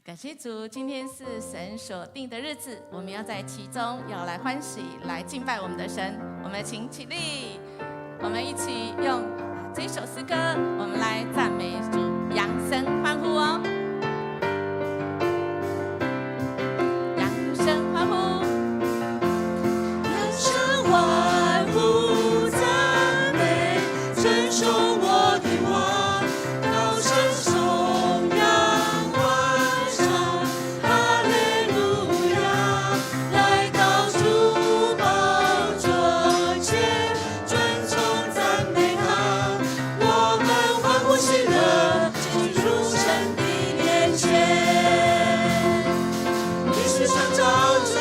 感谢主，今天是神所定的日子，我们要在其中要来欢喜，来敬拜我们的神。我们请起立，我们一起用这一首诗歌，我们来赞美主，扬声欢呼哦！扬声欢呼，扬声欢呼赞美，承受我的王，高声颂扬欢唱，哈利路亚！来到主宝座前，尊崇赞美他，我们欢呼喜乐，进入神的面前。你是创造主，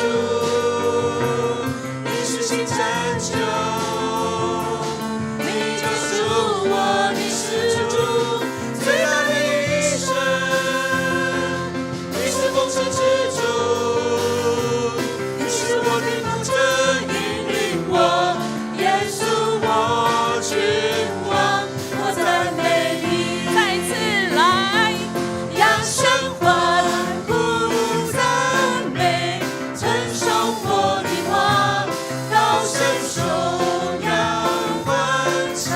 你是新拯救，你救赎我，你是主最大的医生，你是丰盛之主，你是我的牧者，引领我，耶稣我君王，我赞美你。再次来，扬声欢呼赞美，承受我的王，高声颂扬欢唱，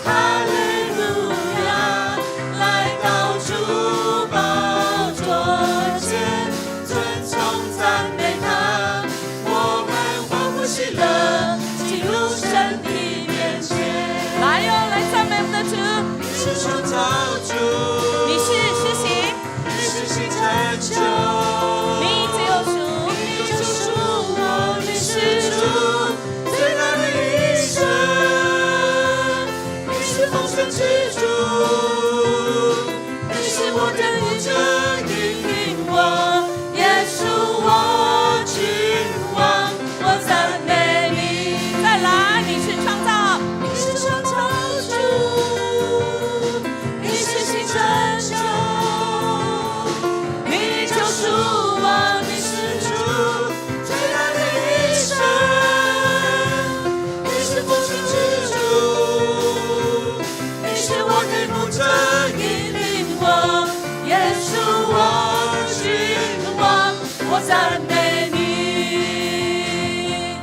哈利路亚！来到主宝座前，尊崇赞美他，我们欢呼喜乐，进入神的面前。来哟，来赞美我们的主，你是创造主，你是施行，你是新拯救，你自由主，你救赎我，你是主最大的医生，你是丰盛之主，你是我的牧者，引领我，耶稣我君王，我赞美你。再来，你是创造，你是创造主，你是新拯救，你救赎我，你是主最大的医生，你是丰盛之主，你是我的牧者，引领我，耶稣我君王，我赞美你。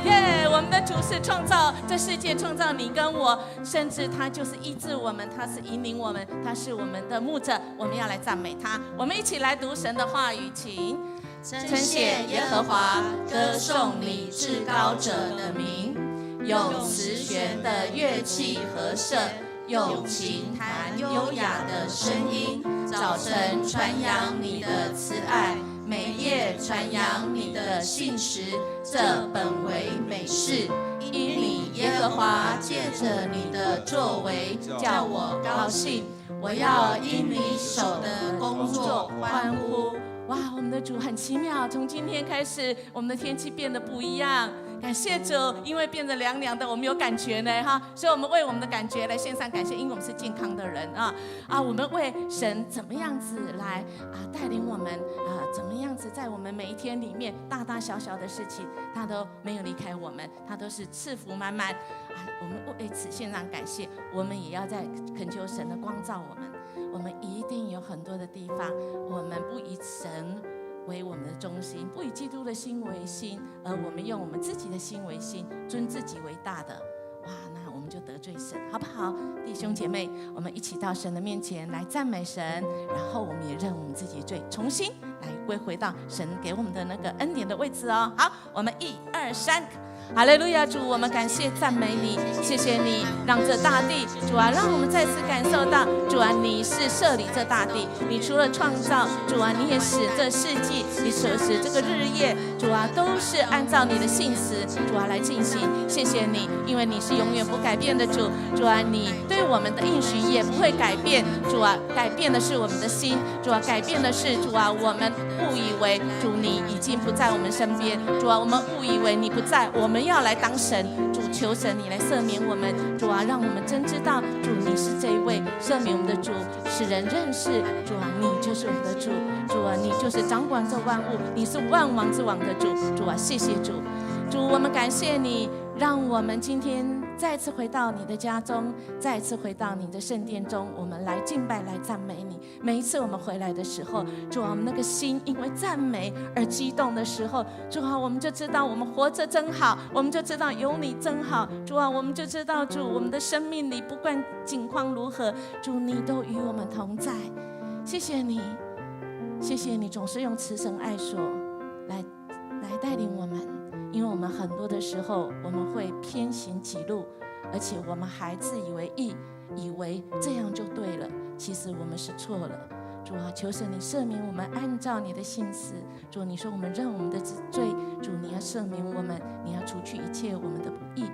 耶！我们的主是创造这世界，创造你跟我，甚至他就是医治我们，他是引领我们，他是我们的牧者，我们要来赞美他。我们一起来读神的话语，请称谢耶和华，歌颂你至高者的名，用慈弦的乐器和声，用琴弹优雅的声音，早晨传扬你的慈爱，每夜传扬你的信实，这本为美事。因你耶和华借着你的作为叫我高兴，我要因你手的工作欢呼。哇，我们的主很奇妙，从今天开始，我们的天气变得不一样。感谢主，因为变得凉凉的，我们有感觉呢哈，所以我们为我们的感觉来献上感谢，因为我们是健康的人啊，我们为神怎么样子来带领我们怎么样子在我们每一天里面大大小小的事情，他都没有离开我们，他都是赐福满满我们为此献上感谢，我们也要在恳求神的光照我们。我们一定有很多的地方，我们不以神为我们的中心，不以基督的心为心，而我们用我们自己的心为心，尊自己为大的，哇，那我们就得罪神，好不好？弟兄姐妹，我们一起到神的面前来赞美神，然后我们也认我们自己的罪，重新来归回到神给我们的那个恩典的位置哦。好，我们1、2、3。哈利路亚，主，我们感谢赞美你，谢谢你让这大地，主啊，让我们再次感受到，主啊，你是设立这大地，你除了创造，主啊，你也使这世纪，你所使这个日夜，主啊，都是按照你的信实，主啊来进行。谢谢你，因为你是永远不改变的主，主啊，你对我们的应许也不会改变，主啊，改变的是我们的心，主啊，改变的是主啊，我们误以为主你已经不在我们身边，主啊，我们误以为你不在，我们要来当神，主求神你来赦免我们，主啊，让我们真知道主你是这一位赦免我们的主，使人认识主啊，你就是我们的主，主啊，你就是掌管这万物，你是万王之王的主，主啊，谢谢主，主我们感谢你，让我们今天再次回到你的家中，再次回到你的圣殿中，我们来敬拜，来赞美你。每一次我们回来的时候，主啊，我们那个心因为赞美而激动的时候，主啊，我们就知道我们活着真好，我们就知道有你真好。主啊，我们就知道主，我们的生命里不管境况如何，主你都与我们同在。谢谢你，谢谢你总是用慈神爱所来带领我们，因为我们很多的时候我们会偏行己路，而且我们还自以为义，以为这样就对了，其实我们是错了。主啊，求神你赦免我们，按照你的信实。主，你说我们认我们的罪，主你要赦免我们，你要除去一切我们的不义，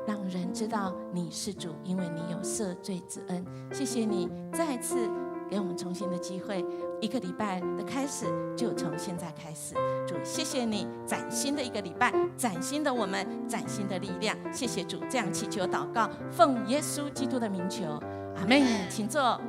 让人知道你是主，因为你有赦罪之恩。谢谢你再次给我们重新的机会，一个礼拜的开始就从现在开始。主，谢谢你崭新的一个礼拜，崭新的我们，崭新的力量。谢谢主，这样祈求祷告，奉耶稣基督的名求，阿们。请坐。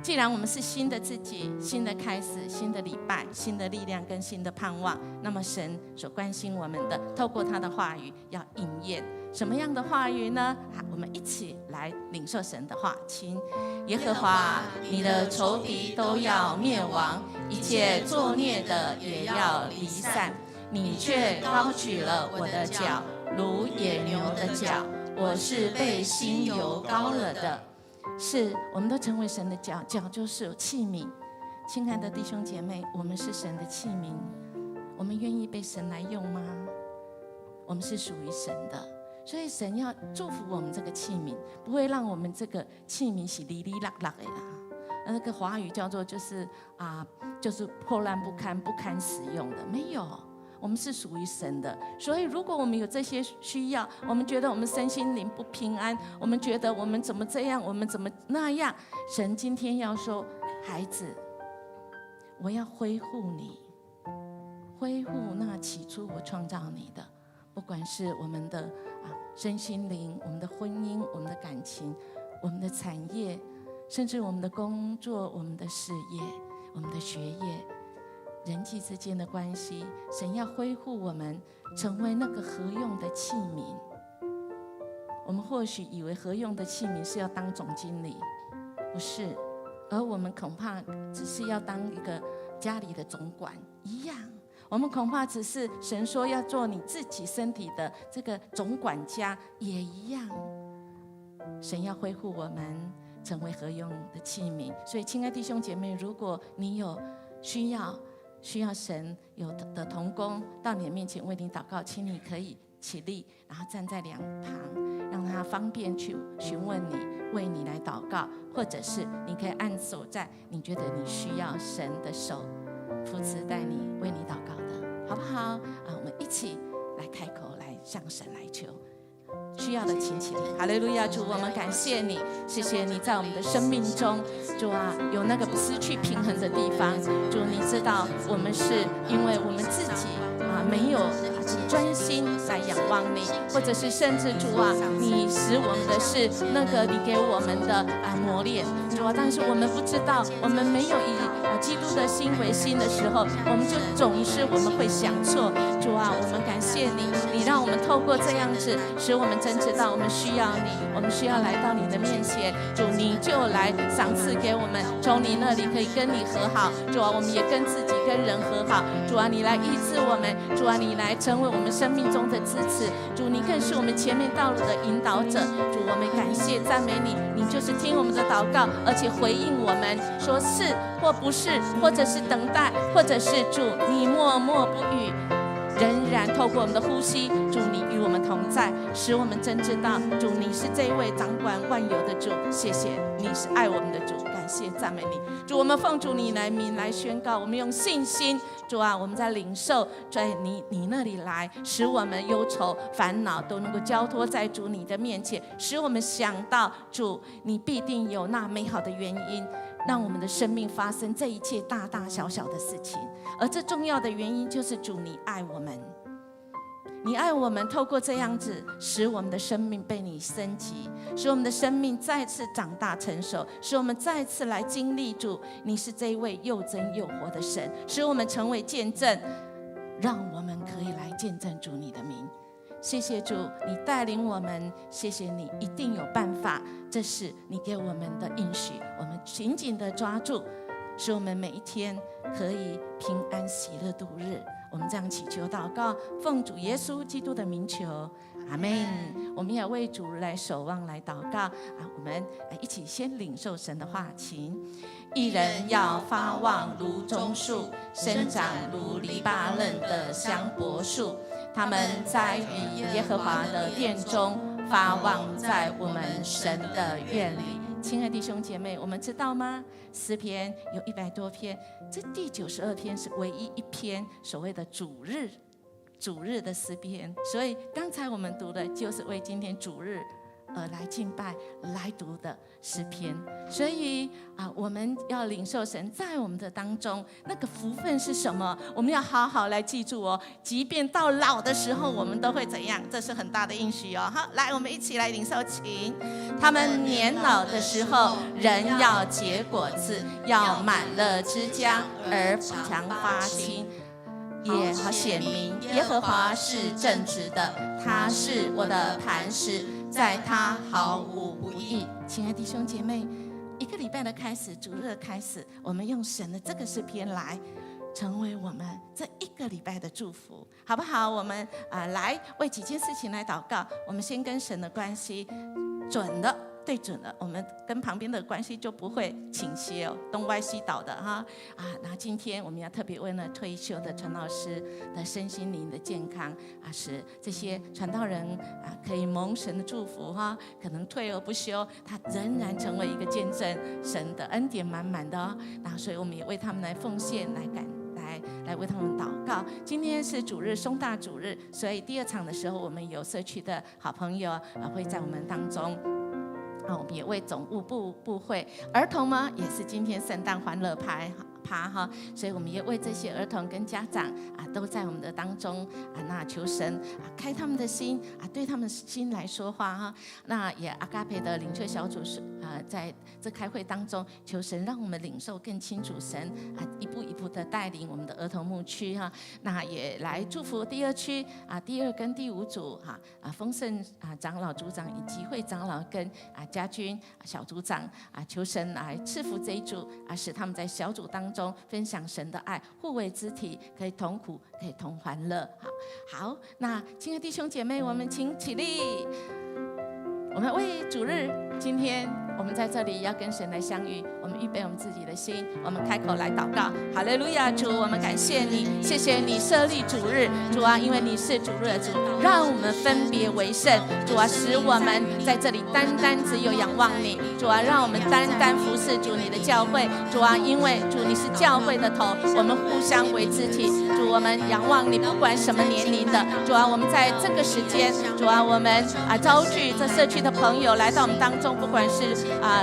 既然我们是新的自己，新的开始，新的礼拜，新的力量跟新的盼望，那么神所关心我们的，透过他的话语要应验。什么样的话语呢？好，我们一起来领受神的话。请耶和华，你的仇敌都要灭亡，一切作孽的也要离散。你却高举了我的脚，如野牛的脚，我是被新油膏了的。是，我们都成为神的脚，脚就是器皿。亲爱的弟兄姐妹，我们是神的器皿，我们愿意被神来用吗？我们是属于神的，所以神要祝福我们这个器皿，不会让我们这个器皿是哩哩啦啦的啦。那个华语叫做就是破烂不堪、不堪使用的，没有。我们是属于神的，所以如果我们有这些需要，我们觉得我们身心灵不平安，我们觉得我们怎么这样，我们怎么那样，神今天要说，孩子，我要恢复你，恢复那起初我创造你的，不管是我们的身心灵，我们的婚姻，我们的感情，我们的产业，甚至我们的工作，我们的事业，我们的学业，人际之间的关系，神要恢复我们，成为那个合用的器皿。我们或许以为合用的器皿是要当总经理，不是，而我们恐怕只是要当一个家里的总管一样。我们恐怕只是神说要做你自己身体的这个总管家也一样。神要恢复我们，成为合用的器皿。所以，亲爱的弟兄姐妹，如果你有需要神有的同工到你的面前为你祷告，请你可以起立，然后站在两旁，让他方便去询问你，为你来祷告，或者是你可以按手在你觉得你需要神的手扶持带你为你祷告的，好不好？我们一起来开口，来向神来求。需要的请起立，哈利路亚！主，我们感谢你，谢谢你在我们的生命中，主啊，有那个失去平衡的地方。主，你知道我们是因为我们自己没有专心来仰望你，或者是甚至主啊，你使我们的是那个你给我们的磨练，主啊，但是我们不知道，我们没有以基督的心为心的时候，我们就总是我们会想错。主啊，我们感谢你，你让我们透过这样子，使我们真知道我们需要你，我们需要来到你的面前。主，你就来赏赐给我们，从你那里可以跟你和好。主啊，我们也跟自己跟人和好。主啊，你来医治我们。主啊，你来成为我们生命中的支持。主，你更是我们前面道路的引导者。主，我们感谢赞美你，你就是听我们的祷告，而且回应我们，说是或不是，或者是等待，或者是主你默默不语，仍然透过我们的呼吸，主你与我们同在，使我们真知道，主你是这一位掌管万有的主。谢谢，你是爱我们的主，感谢赞美你。主，我们奉主你来名来宣告，我们用信心，主啊，我们在领受，在你那里来，使我们忧愁烦恼都能够交托在主你的面前，使我们想到主你必定有那美好的原因，让我们的生命发生这一切大大小小的事情。而这重要的原因就是主你爱我们，你爱我们，透过这样子使我们的生命被你升级，使我们的生命再次长大成熟，使我们再次来经历主你是这一位又真又活的神，使我们成为见证，让我们可以来见证主你的名。谢谢主，你带领我们，谢谢你一定有办法，这是你给我们的应许，我们紧紧的抓住，使我们每一天可以平安喜乐度日。我们这样祈求祷告，奉主耶稣基督的名求，阿们。我们也为主来守望来祷告我们一起先领受神的话，请。一人要发旺如棕树，生长如黎巴嫩的香柏树，他们栽于耶和华的殿中，发旺在我们神的院里。亲爱的弟兄姐妹，我们知道吗？诗篇有100多篇，这第92篇是唯一一篇所谓的主日的诗篇，所以刚才我们读的就是为今天主日而来敬拜来读的诗篇。所以我们要领受神在我们的当中那个福分是什么，我们要好好来记住哦。即便到老的时候，我们都会怎样？这是很大的应许哦。好，来，我们一起来领受，请。他们年老的时候，人要结果子，要满了枝浆，而常发青。也好显明耶和华是正直的，他是我的磐石，在他毫无不义。亲爱的弟兄姐妹，一个礼拜的开始，主日的开始，我们用神的这个诗篇来成为我们这一个礼拜的祝福，好不好？我们来为几件事情来祷告。我们先跟神的关系对准了，我们跟旁边的关系就不会倾斜哦，东歪西倒的哈那今天我们要特别为了退休的传道师的身心灵的健康使这些传道人可以蒙神的祝福哈，可能退而不休，他仍然成为一个见证神的恩典满满的哦。那所以我们也为他们来奉献，来为他们祷告。今天是主日，松大主日，所以第2场的时候，我们有社区的好朋友会在我们当中。我们也为总务部会儿童呢，也是今天圣诞欢乐趴哈，所以我们也为这些儿童跟家长都在我们的当中那求神开他们的心对他们心来说话哈。那也阿嘎培的领袖小组是在这开会当中，求神让我们领受更清楚神一步一步的带领我们的儿童牧区哈。那也来祝福第2区第2跟第5组丰盛长老组长以及会长老跟家军小组长求神来赐福这一组使他们在小组当中分享神的爱，互为肢体，可以同苦，可以同欢乐。好，那亲爱的弟兄姐妹，我们请起立，我们为主日，今天我们在这里要跟神来相遇，我们预备我们自己的心，我们开口来祷告。哈利路亚，主，我们感谢你，谢谢你设立主日，主因为你是主日的主，让我们分别为圣，主使我们在这里单单只有仰望你，主让我们单单服侍主你的教会，主因为主你是教会的头，我们互相为肢体，主我们仰望你，不管什么年龄的，主我们在这个时间，主我们召聚这社区的朋友来到我们当中，不管是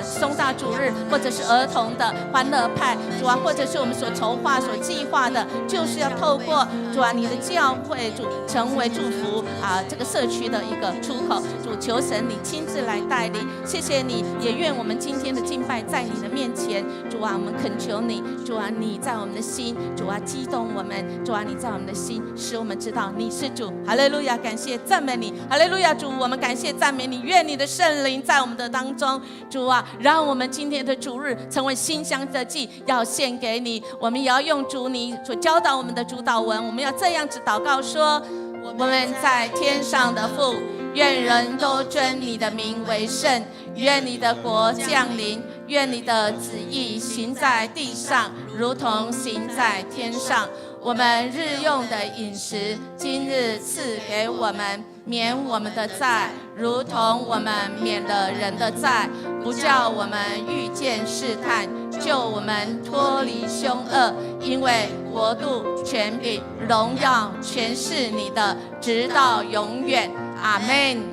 松大主日，或者是儿童的欢乐派，主或者是我们所筹划、所计划的，就是要透过主你的教会，主成为祝福这个社区的一个出口。主求神你亲自来带领，谢谢你，也愿我们今天的敬拜在你的面前，主我们恳求你，主你在我们的心，主激动我们，主你在我们的心，使我们知道你是主。哈利路亚，感谢赞美你，哈利路亚，主我们感谢赞美你，愿你的圣灵在我们的当中，主让我们今天的主日成为馨香的祭，要献给你。我们也要用主你所教导我们的主祷文，我们要这样子祷告说：我们在天上的父，愿人都尊你的名为圣，愿你的国降临，愿你的旨意行在地上，如同行在天上。我们日用的饮食，今日赐给我们，免我们的债，如同我们免了人的债，不叫我们遇见试探，救我们脱离凶恶。因为国度、权柄、荣耀，全是你的，直到永远。阿们。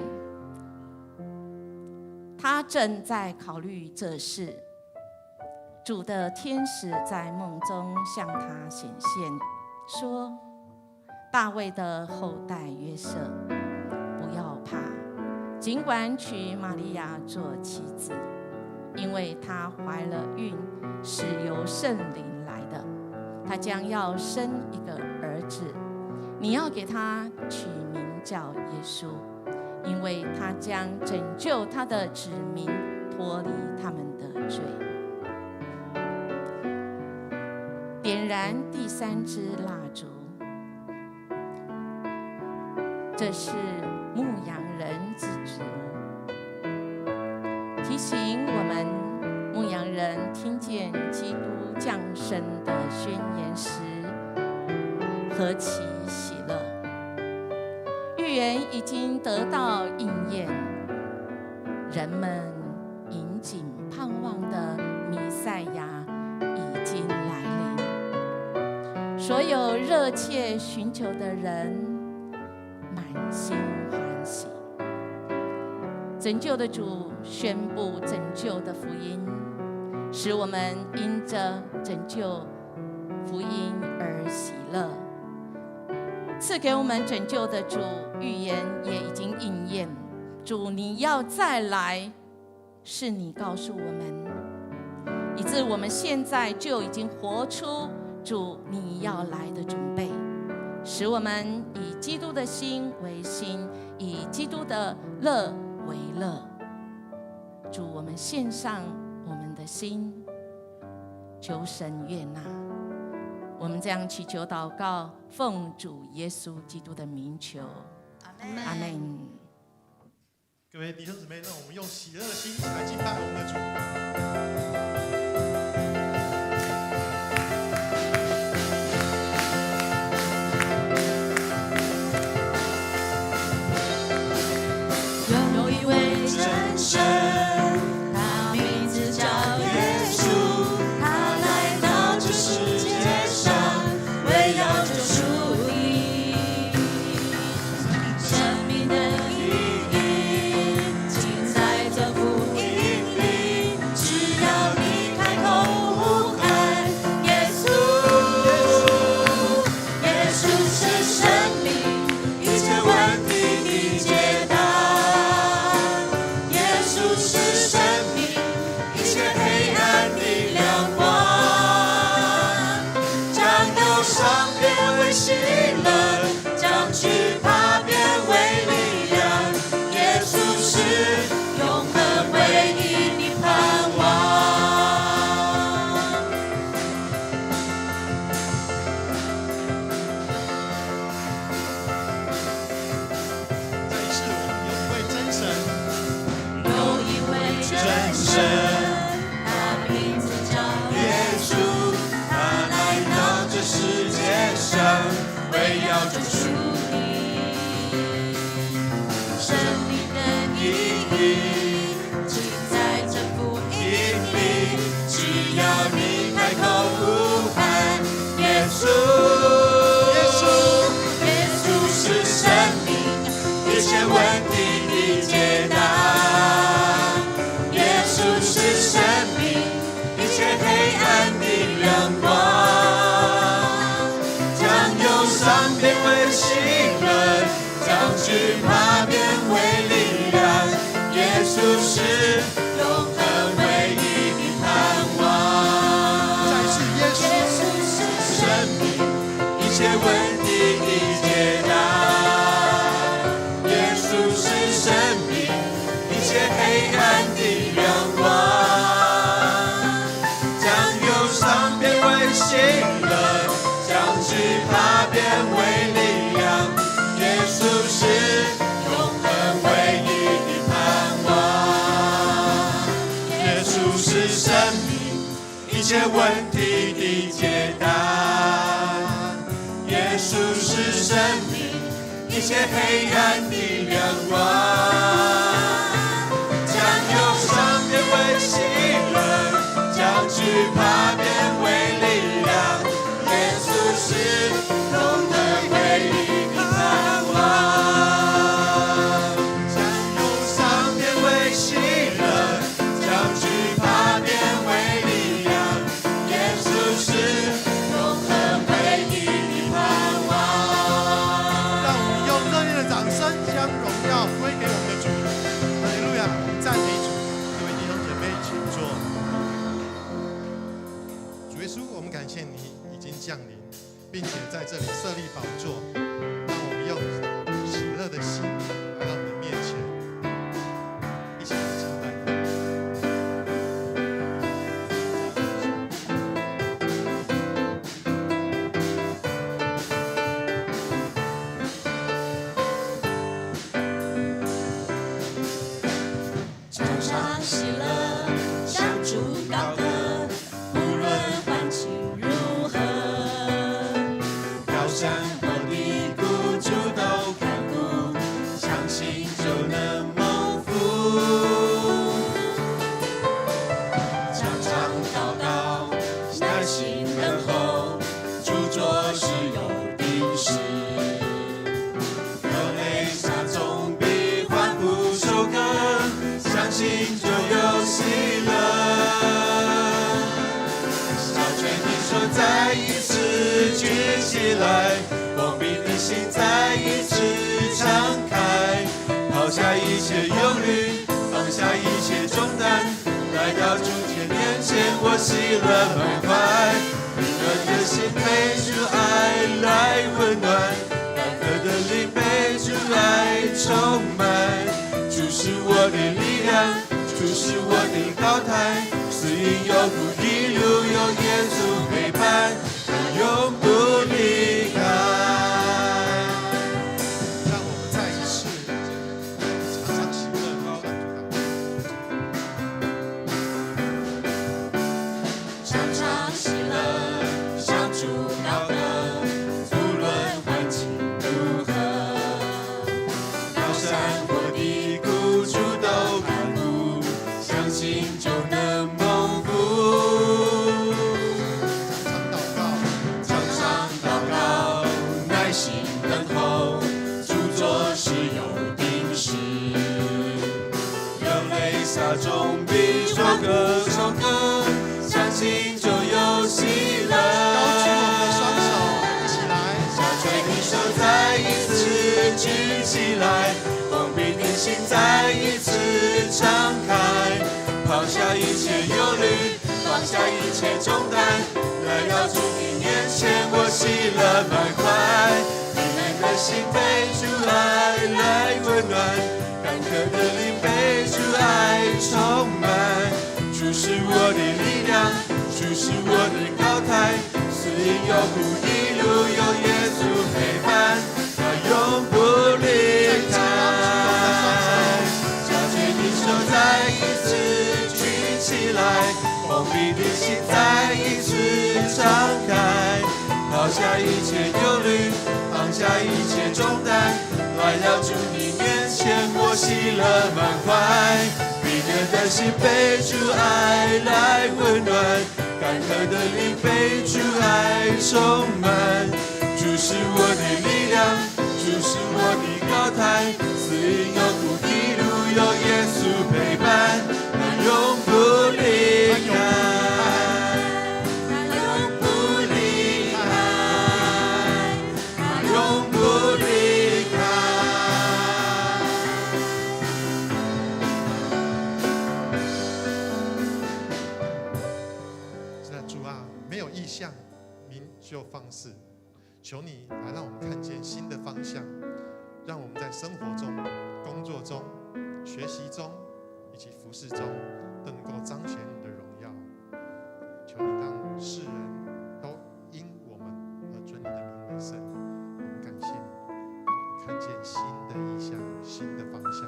他正在考虑这事，主的天使在梦中向他显现，说：大卫的后代约瑟，不要怕，尽管娶玛利亚做妻子，因为她怀了孕，是由圣灵来的。她将要生一个儿子，你要给他取名叫耶稣，因为他将拯救他的子民脱离他们的罪。点燃第3支蜡烛，这是牧羊人之烛，提醒我们牧羊人听见基督降生的宣言时，何其喜乐！预言已经得到应验，人们引颈盼望的弥赛亚已经来临，所有热切寻求的人满心欢喜。拯救的主宣布拯救的福音，使我们因着拯救福音而喜乐。赐给我们拯救的主，预言也已经应验。主，你要再来，是你告诉我们，以致我们现在就已经活出主你要来的准备，使我们以基督的心为心，以基督的乐为乐。主，我们献上我们的心，求神悦纳。我们这样祈求祷告，奉主耶稣基督的名求，阿们。各位弟兄姊妹，让我们用喜乐的心来敬拜我们的主。有一位真神，他名字叫耶稣，他来到这世界上，为要救赎你。生命的意义尽在这福音里，只要你开口呼喊耶稣，耶稣是生命，一切问题你解答。是生命，一切黑暗的亮光，将忧伤变为喜乐，将惧怕变为力量。耶稣是永恒唯一的盼望。这一世我们有一位真神。真神，他名字叫耶稣，他来到这世界上，为要救赎你。生命的意义尽在这福音里，只要你开口呼喊耶稣，耶稣是生命，一切问题的解答。是生命，一切黑暗的亮光，将忧伤变为喜乐，将惧怕变为力量。耶稣是永恒唯一的盼望。再是耶稣是生命，一切问题的解答。耶稣是生命，一切黑暗的亮光，喜乐，将惧怕变为力量。耶稣是永恒唯一的盼望。耶稣是生命，一切问题的解答。耶稣是生命，一切黑暗的亮光，将忧伤变为喜乐，将惧怕变为力量。耶稣是永恒唯一的盼望，将忧伤变为喜乐，将惧怕变为力量。耶稣是永恒唯一的盼望。让我们用热烈的掌声将荣耀归给我们的主。哈利路亚！我们赞美主。各位弟兄姐妹，请坐。主耶稣，我们感谢你已经降临，并且在这里设立宝座，让我们用喜乐的起来，封闭的心再一次敞开，抛下一切忧虑，放下一切重担，来到主天面前，我喜乐满怀。热的心被主爱来温暖，干渴的灵被主爱充满。主是我的力量，主是我的高台，死荫有苦一路有耶稣陪伴，他永不离开。让我们再一次常常喜乐高举常常喜乐，向主高歌，无论环境如何，高山或低谷，主都看顾，相信就能蒙福。常常祷告，耐心等候，主做事有定时，流泪撒种比收割收割，相信就有喜乐。高举我们的双手，一起来。下垂的手再一次举起来，封闭的心再一次敞开，抛下一切忧虑，放下一切重担，来到主的面前，我喜乐满怀。疲累的心被主爱来温暖，干渴的灵被主爱充满。主是我的力量，主是我的高台，死荫有苦一路有耶稣陪伴，他永不离开。下垂的手再一次举起来，封闭的心再一次敞开，抛下一切忧虑，放下一切重担，来到主的面前，我喜乐满怀。疲倦的心被主爱来温暖，干渴的灵被主爱充满。主是我的力量，主是我的高台，死荫有苦一路有耶稣陪伴，他永不离开，他永不离开，他永不离开。是的，主啊，没有意向，民就放肆。求你来让我们看见新的方向，让我们在生活中、工作中、学习中以及服侍中，都能够彰显你的荣耀。求你让世人都因我们而尊你的名为圣。我们感谢你，看见新的意向、新的方向。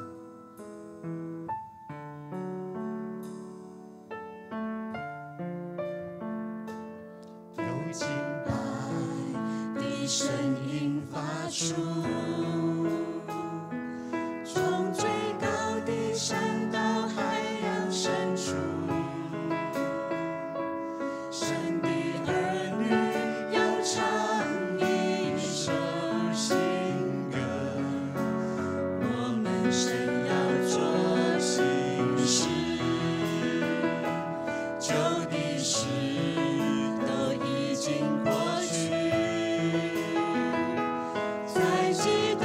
有敬拜的声音发出，从最高的山到海洋深处，神的儿女要唱一首新歌，我们神要做新事，旧的事都已经过去，在基督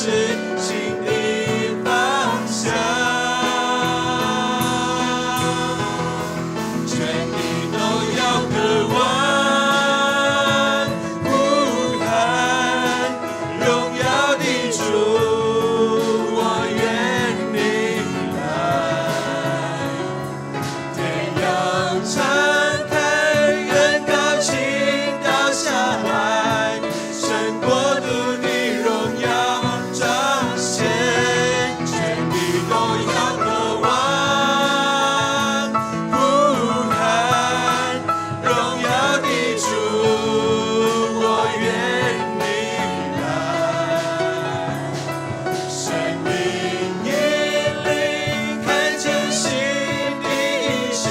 是新的方向。全地都要渴望呼喊荣耀的主，我愿你来。天要敞开，人高倾倒下来，神国度的荣耀彰显，全地都要渴望呼喊荣耀的主，我愿你来。生命引领，看见新的意象，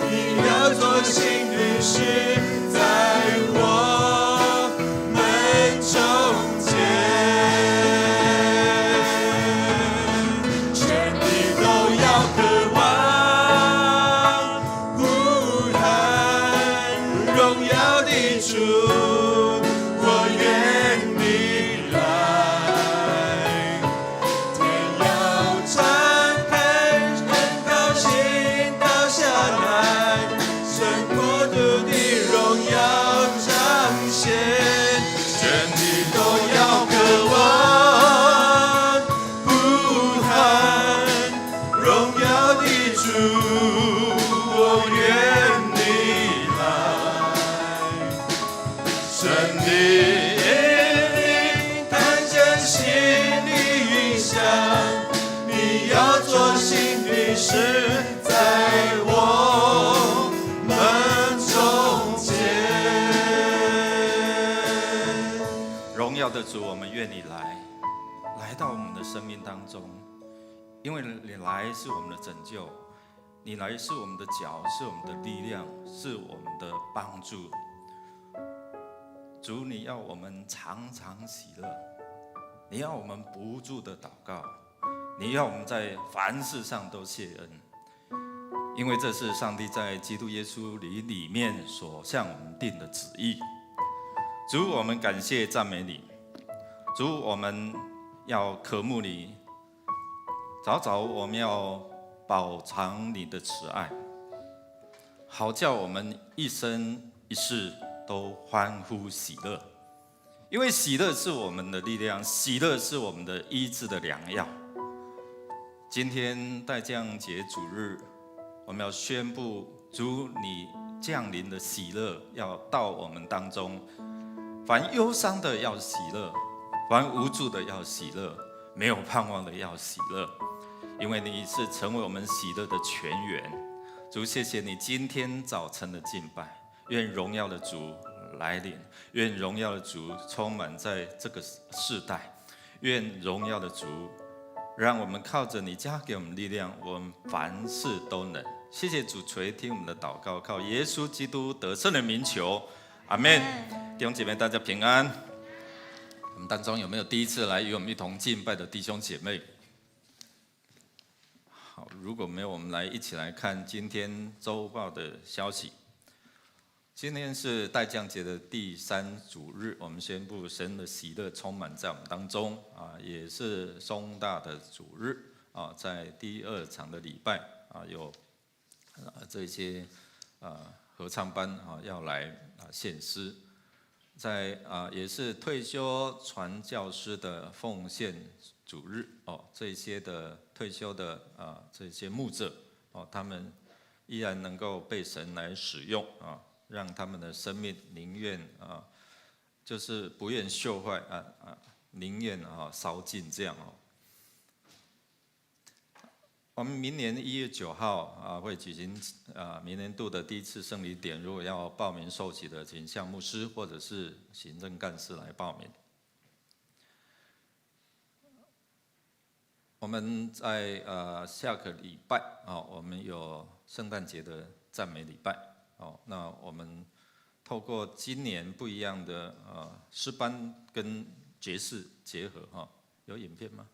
你要做新的事，在我们中间。全地都要渴望呼喊荣耀的主，我愿你来。天要敞开，很高兴倒下来，神国度的荣耀彰显，全地都要渴望呼喊荣耀的主，我愿你来。神的灵，看见新的意象，你要做新的事，在我们中间。荣耀的主，我们愿你来到我们的生命当中，因为你来是我们的拯救，你来是我们的脚，是我们的力量，是我们的帮助。主，你要我们常常喜乐，你要我们不住的祷告，你要我们在凡事上都谢恩，因为这是上帝在基督耶稣里面所向我们定的旨意。主，我们感谢赞美你。主，我们要渴慕你，早早我们要饱尝你的慈爱，好叫我们一生一世都欢呼喜乐。因为喜乐是我们的力量，喜乐是我们的医治的良药。今天代降节主日，我们要宣布主你降临的喜乐要到我们当中。凡忧伤的要喜乐，凡无助的要喜乐，没有盼望的要喜乐，因为你是成为我们喜乐的泉源。主，谢谢你今天早晨的敬拜，愿荣耀的主来临，愿荣耀的主充满在这个世代，愿荣耀的主让我们靠着你加给我们力量，我们凡事都能。谢谢主垂听我们的祷告，靠耶稣基督得胜的名求，阿们。弟兄姐妹，大家平安。我们当中有没有第一次来与我们一同敬拜的弟兄姐妹？好，如果没有，我们来一起来看今天周报的消息。今天是代降节的第3主日，我们宣布神的喜乐充满在我们当中啊，也是松大的主日啊，在第2场的礼拜啊，有这些合唱班啊要来献诗。在也是退休传教士的奉献主日哦，这些的退休的这些牧者哦，他们依然能够被神来使用啊，让他们的生命宁愿就是不愿朽坏宁愿烧尽这样哦。我们明年1月9号会举行明年度的第一次圣礼典，如果要报名受洗的，请向牧师或者是行政干事来报名。我们在下个礼拜我们有圣诞节的赞美礼拜那我们透过今年不一样的诗班跟爵士结合有影片吗？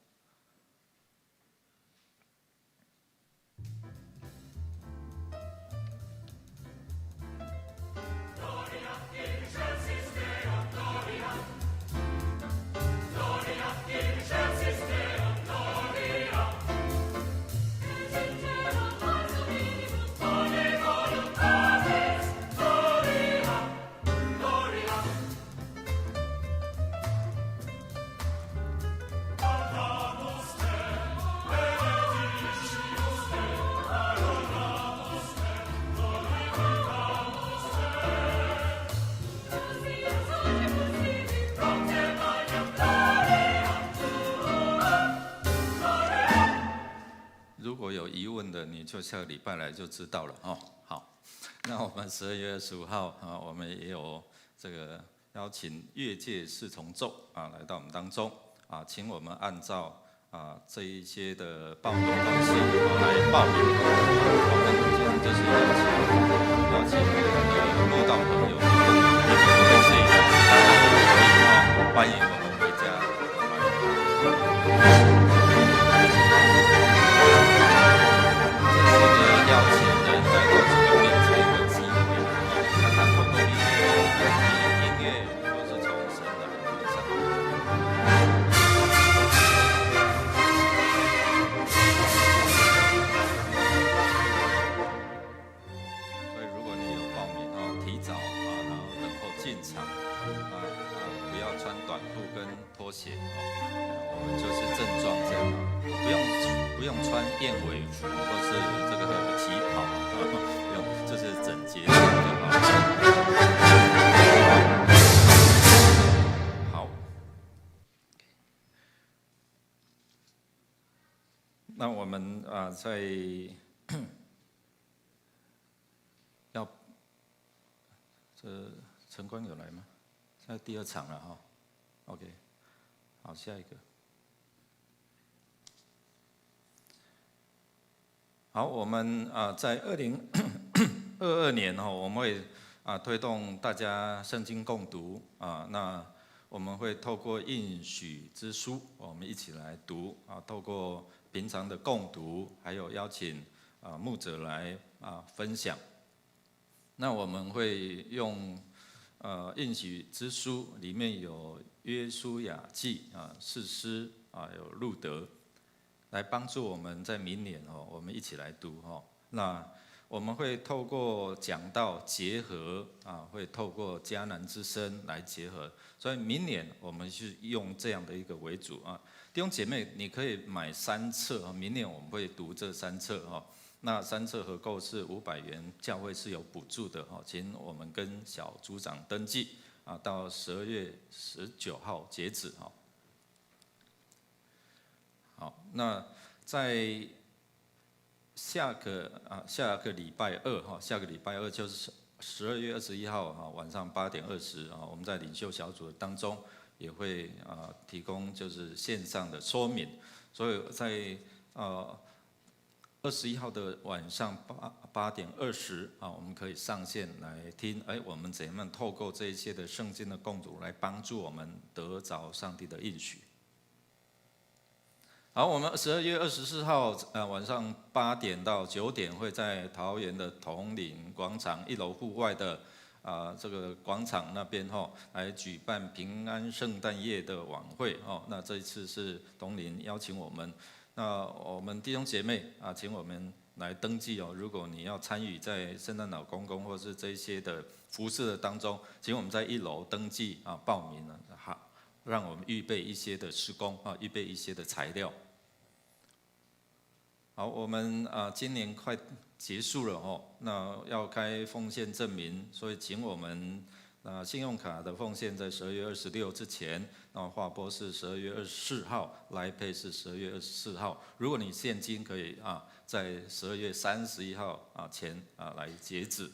就下个礼拜来就知道了哦。好，那我们12月25号啊，我们也有这个邀请越界四重奏啊来到我们当中啊，请我们按照这一些的报名方式来报名。我们今天就是邀请我们的慕道朋友，你们会这一场，欢迎我们回家。这是个邀请人来到这个面前的机会，看看透过音乐都是从神的灵上。所以如果你有报名提早然后能够进场不要穿短裤跟拖鞋我们就是正装这样不用穿燕尾服或是这个旗袍不用，就是整洁就好。好，那我们在要陈光有来吗？现在第2场了哈。OK， 好，下一个。好，我们在2022年我们会推动大家圣经共读那我们会透过应许之书，我们一起来读透过平常的共读，还有邀请牧者来分享。那我们会用应许之书里面有约书亚记士师有路德。来帮助我们在明年我们一起来读那我们会透过讲道结合会透过迦南之声来结合，所以明年我们是用这样的一个为主弟兄姐妹，你可以买3册明年我们会读这3册那3册合购是500元，教会是有补助的请我们跟小组长登记到12月19号截止好，那在下个礼拜二下个礼拜二就是12月21号晚上8点20我们在领袖小组当中也会提供就是线上的说明，所以在21号的晚上8点20我们可以上线来听，我们怎样透过这一些的圣经的共读来帮助我们得着上帝的应许。好，我们12月24号晚上8点到9点会在桃园的统领广场1楼户外的这个广场那边来举办平安圣诞夜的晚会那这一次是统领邀请我们，那我们弟兄姐妹请我们来登记如果你要参与在圣诞老公公或是这些的服事的当中，请我们在1楼登记报名好，让我们预备一些的施工预备一些的材料。好，我们今年快结束了那要开奉献证明，所以请我们信用卡的奉献在12月26之前，那划拨是12月24号，来配是12月24号。如果你现金可以在12月31号前来截止。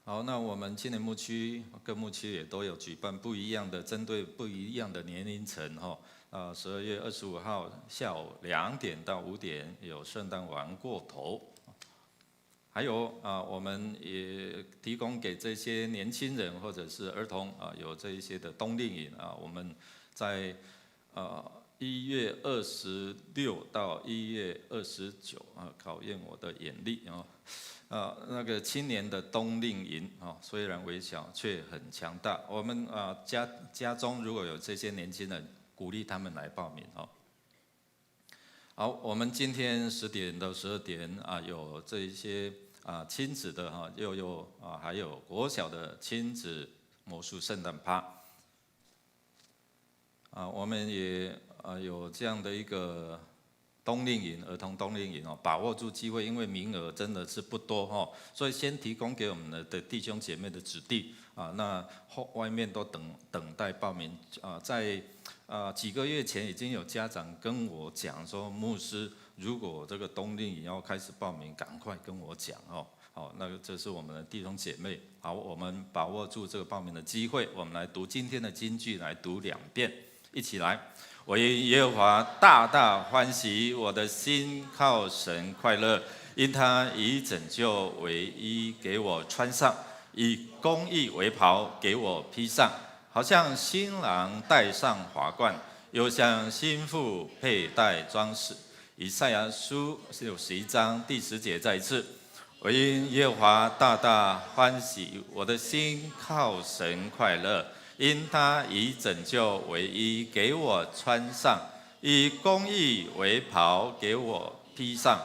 好，那我们青年牧区各牧区也都有举办不一样的，针对不一样的年龄层12月25号下午2点到5点有圣诞玩过头，还有我们也提供给这些年轻人或者是儿童有这一些的冬令营我们在1月26到1月29考验我的眼力那个青年的冬令营虽然微小却很强大。我们家中如果有这些年轻人，鼓励他们来报名好，我们今天10点到12点有这一些亲子的又有还有国小的亲子魔术圣诞趴我们也有这样的一个冬令营，儿童冬令营把握住机会，因为名额真的是不多所以先提供给我们的弟兄姐妹的子弟那外面都等待报名在几个月前已经有家长跟我讲说，牧师，如果这个冬令营要开始报名，赶快跟我讲哦。好，那个这是我们的弟兄姐妹。好，我们把握住这个报名的机会，我们来读今天的金句，来读2遍，一起来。我因耶和华大大欢喜，我的心靠神快乐，因他以拯救为衣给我穿上，以公义为袍给我披上。好像新郎戴上华冠，又像新妇佩戴装饰。以赛亚书61章第10节再一次，我因耶和华大大欢喜，我的心靠神快乐，因他以拯救为衣给我穿上，以公义为袍给我披上。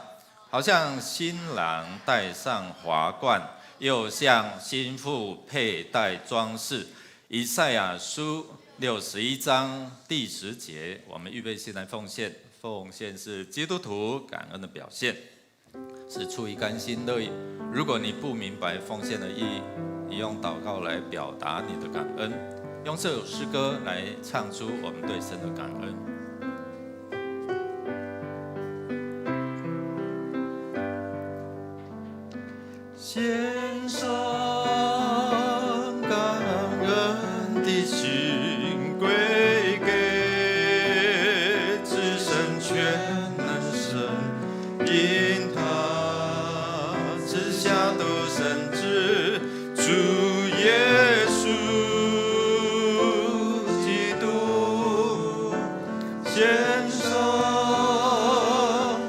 好像新郎戴上华冠，又像新妇佩戴装饰。以赛亚书61章第10节，我们预备心来奉献。奉献是基督徒感恩的表现，是出于甘心乐意。如果你不明白奉献的意义，你用祷告来表达你的感恩，用这首诗歌来唱出我们对神的感恩。献上感恩的心归给至神全能神，因他赐下独生子主耶稣基督，献上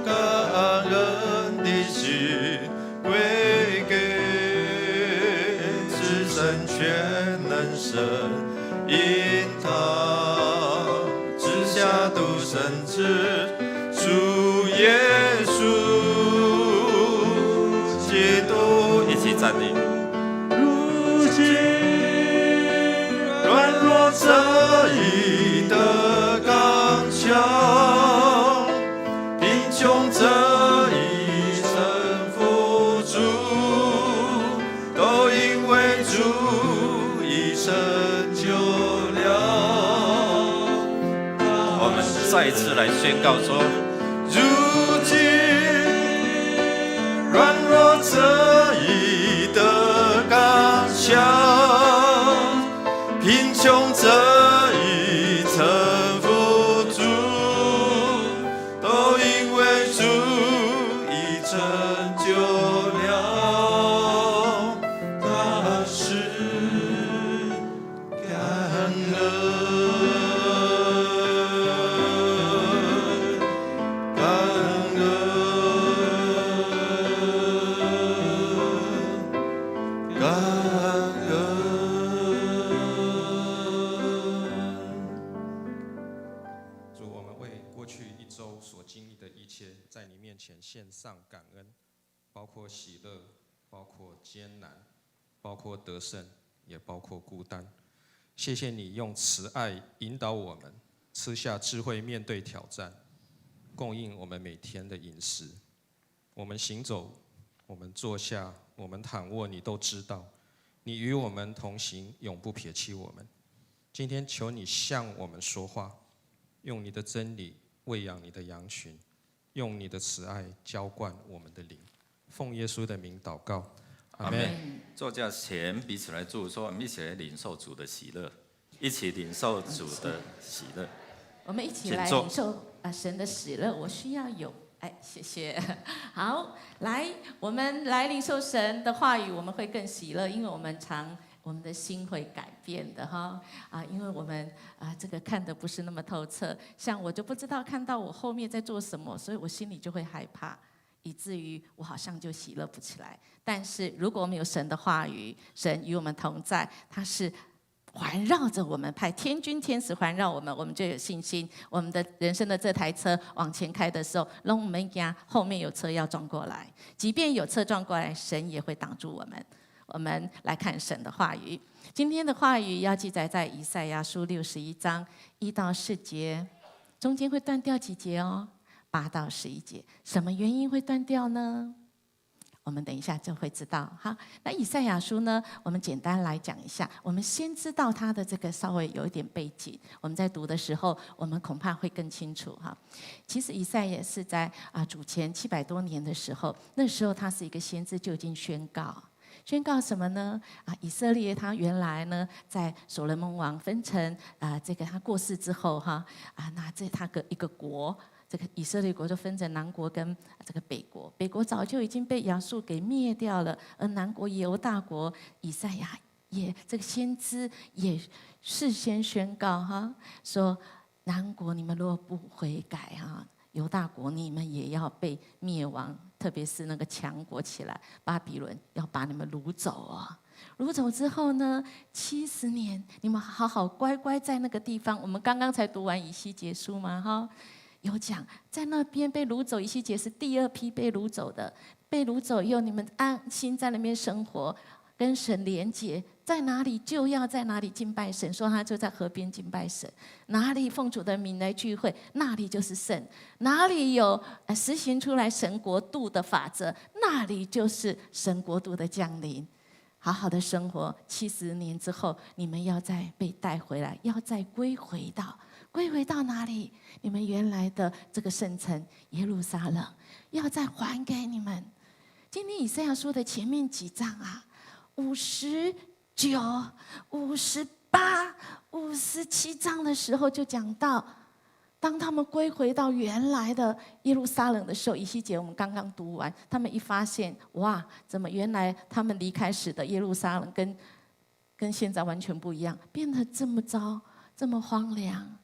感恩的心归给至神全能神，因他赐下独生子主耶稣基督，一起站立。如今软弱侧翼的刚强，贫穷侧翼臣服主，都因为主已成就了。我们再一次来宣告说，如今软弱侧翼的刚强，贫穷侧翼臣服主，都因为主已成就了，他是感恩。在你面前献上感恩，包括喜乐，包括艰难，包括得胜，也包括孤单。谢谢你用慈爱引导我们，赐下智慧面对挑战，供应我们每天的饮食。我们行走，我们坐下，我们躺卧，你都知道。你与我们同行，永不撇弃我们。今天求你向我们说话，用你的真理喂养你的羊群，用你的慈爱浇灌我们的灵。奉耶稣的名祷告，阿们。坐驾前彼此来祝福，说我们一起来领受主的喜乐，一起领受主的喜乐。我们一起来领受神的喜乐。我需要有，谢谢。好，来，我们来领受神的话语，我们会更喜乐，因为我们的心会改变的哈因为我们这个看的不是那么透彻，像我就不知道看到我后面在做什么，所以我心里就会害怕，以至于我好像就喜乐不起来。但是如果我们有神的话语，神与我们同在，他是环绕着我们，派天军天使环绕我们，我们就有信心。我们的人生的这台车往前开的时候，让我们家后面有车要撞过来，即便有车撞过来，神也会挡住我们。我们来看神的话语。今天的话语要记载在以赛亚书61章1到4节，中间会断掉几节哦，8到11节。什么原因会断掉呢？我们等一下就会知道。好，那以赛亚书呢，我们简单来讲一下。我们先知道它的这个稍微有一点背景，我们在读的时候，我们恐怕会更清楚哈。其实以赛亚是在主前700多年的时候，那时候他是一个先知，就已经宣告什么呢？以色列他原来呢，在所罗门王分成这个他过世之后哈那这他一个国。这个以色列国就分成南国跟这个北国，北国早就已经被亚述给灭掉了，而南国犹大国，以赛亚也这个先知也事先宣告哈，说南国你们若不悔改哈，犹大国你们也要被灭亡，特别是那个强国起来，巴比伦要把你们掳走啊。掳走之后呢，70年你们好好乖乖在那个地方。我们刚刚才读完以西结书嘛哈。有讲在那边被掳走，以西结是第2批被掳走的。被掳走以后，你们安心在那边生活，跟神连结，在哪里就要在哪里敬拜神。说他就在河边敬拜神，哪里奉主的名来聚会，那里就是圣。哪里有实行出来神国度的法则，那里就是神国度的降临。好好的生活，70年之后，你们要再被带回来，要再归回到哪里？你们原来的这个圣城耶路撒冷，要再还给你们。今天以赛亚书的前面几章59、58、57章的时候就讲到，当他们归回到原来的耶路撒冷的时候，以西结我们刚刚读完，他们一发现，哇，怎么原来他们离开时的耶路撒冷跟现在完全不一样，变得这么糟，这么荒凉。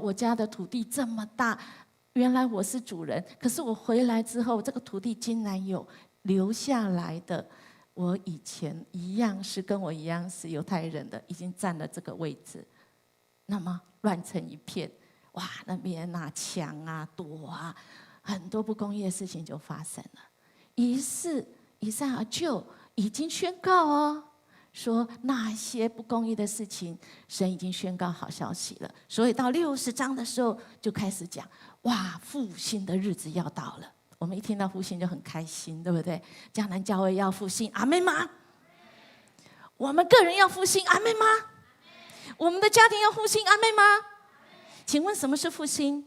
我家的土地这么大，原来我是主人，可是我回来之后，这个土地竟然有留下来的，我以前跟我一样是犹太人的，已经占了这个位置，那么乱成一片，哇，那边抢躲很多不公义的事情就发生了。于是以赛亚就已经宣告说那些不公义的事情，神已经宣告好消息了。所以到60章的时候就开始讲，哇，复兴的日子要到了。我们一听到复兴就很开心，对不对？迦南教会要复兴，阿们吗？我们个人要复兴，阿们吗？我们的家庭要复兴，阿们吗？请问什么是复兴？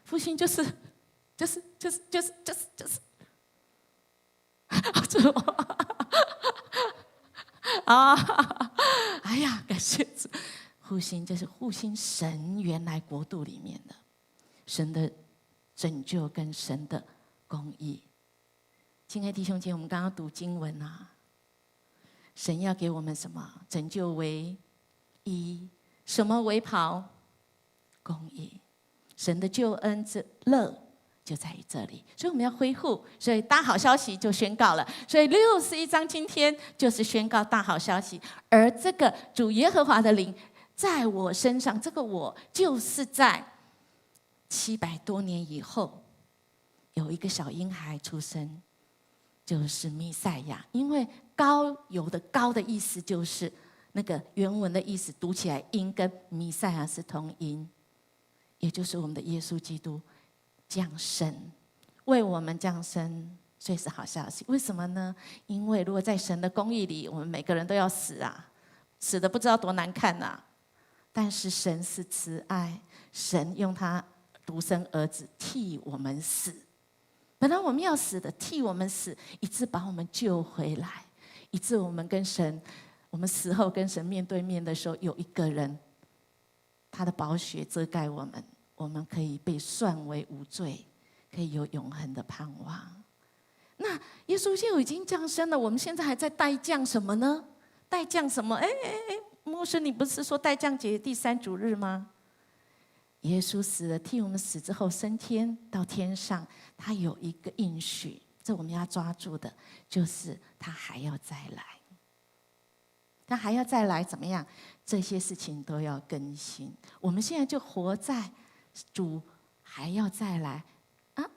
复兴就是哎呀，感谢主！复兴就是复兴神原来国度里面的神的拯救跟神的公义。亲爱的弟兄姐妹，我们刚刚读经文神要给我们什么？拯救为衣，什么为袍？公义。神的救恩之乐就在于这里，所以我们要恢复。所以大好消息就宣告了。所以61章今天就是宣告大好消息。而这个主耶和华的灵在我身上，这个我就是在700多年以后，有一个小婴孩出生，就是弥赛亚。因为有的高的意思就是那个原文的意思，读起来音跟弥赛亚是同音，也就是我们的耶稣基督降生，为我们降生，所以是好消息。为什么呢？因为如果在神的公义里，我们每个人都要死死的不知道多难看但是神是慈爱，神用他独生儿子替我们死，本来我们要死的，替我们死，以致把我们救回来，以致我们跟神，我们死后跟神面对面的时候，有一个人，他的宝血遮盖我们，我们可以被算为无罪，可以有永恒的盼望。那耶稣就已经降生了，我们现在还在待降什么呢？待降什么？牧师，你不是说待降节第3主日吗？耶稣死了，替我们死之后升天到天上，他有一个应许，这我们要抓住的，就是他还要再来。他还要再来怎么样？这些事情都要更新。我们现在就活在主还要再来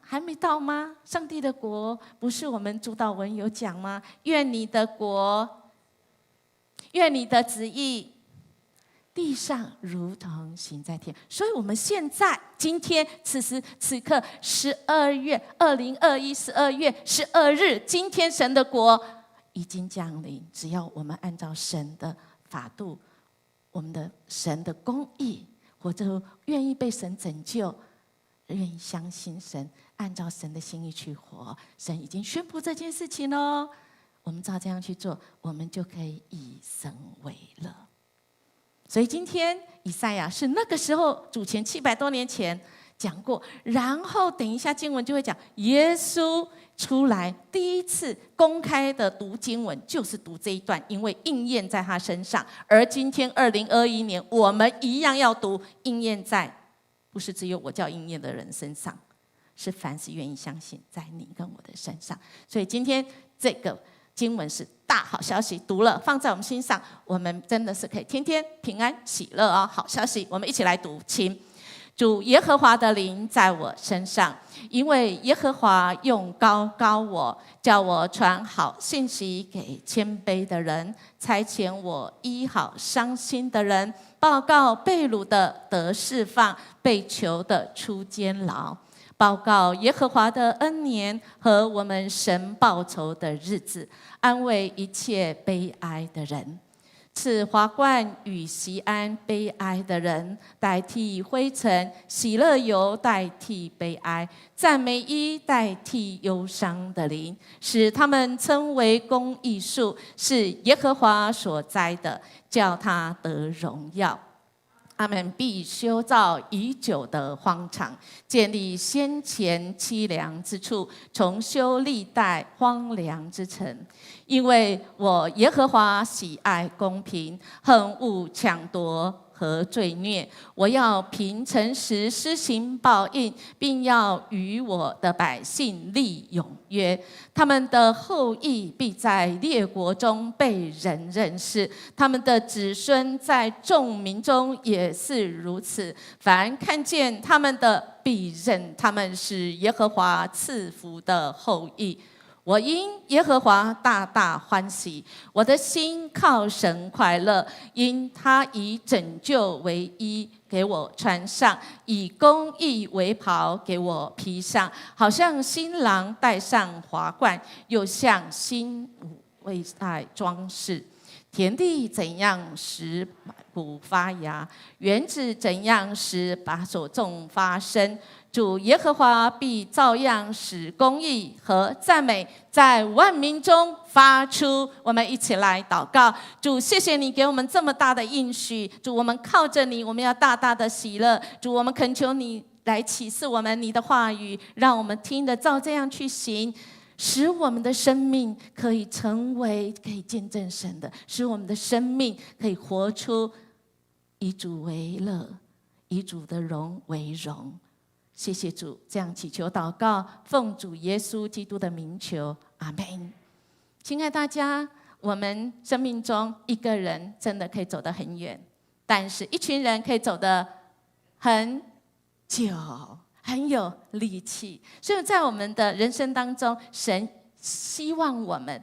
还没到吗？上帝的国不是我们主祷文有讲吗？愿你的国，愿你的旨意地上如同行在天。所以我们现在今天此时此刻2021月12月12日，今天神的国已经降临。只要我们按照神的法度，我们的神的公义，或者愿意被神拯救，愿意相信神，按照神的心意去活，神已经宣布这件事情喽。我们照这样去做，我们就可以以神为乐。所以今天以赛亚是那个时候主前700多年前讲过，然后等一下经文就会讲耶稣出来第一次公开的读经文就是读这一段，因为应验在他身上。而今天2021年我们一样要读，应验在不是只有我叫应验的人身上，是凡是愿意相信在你跟我的身上。所以今天这个经文是大好消息，读了放在我们心上，我们真的是可以天天平安喜乐哦。好消息，我们一起来读，请。主耶和华的灵在我身上，因为耶和华用膏膏我，叫我传好信息给谦卑的人，差遣我医好伤心的人，报告被掳的得释放，被囚的出监牢，报告耶和华的恩年和我们神报仇的日子，安慰一切悲哀的人。赐华冠与锡安悲哀的人，代替灰尘；喜乐油代替悲哀，赞美衣代替忧伤的灵，使他们称为公义树，是耶和华所栽的，叫他得荣耀。他们必修造已久的荒场，建立先前凄凉之处，重修历代荒凉之城。因为我耶和华喜爱公平，恨恶抢夺和罪孽。我要凭诚实施行报应，并要与我的百姓立永约。他们的后裔必在列国中被人认识，他们的子孙在众民中也是如此。凡看见他们的，必认他们是耶和华赐福的后裔。我因耶和华大大欢喜，我的心靠神快乐，因他以拯救为衣给我穿上，以公义为袍给我披上，好像新郎戴上华冠，又像新舞为带装饰。田地怎样使谷发芽，园子怎样使把所种发生，主耶和华必照样使公义和赞美在万民中发出。我们一起来祷告。主，谢谢你给我们这么大的应许。主，我们靠着你，我们要大大的喜乐。主，我们恳求你来启示我们你的话语，让我们听得照这样去行，使我们的生命可以成为可以见证神的，使我们的生命可以活出以主为乐，以主的荣为荣。谢谢主，这样祈求祷告，奉主耶稣基督的名求，阿们。亲爱大家，我们生命中一个人真的可以走得很远，但是一群人可以走得很久，很有力气。所以在我们的人生当中，神希望我们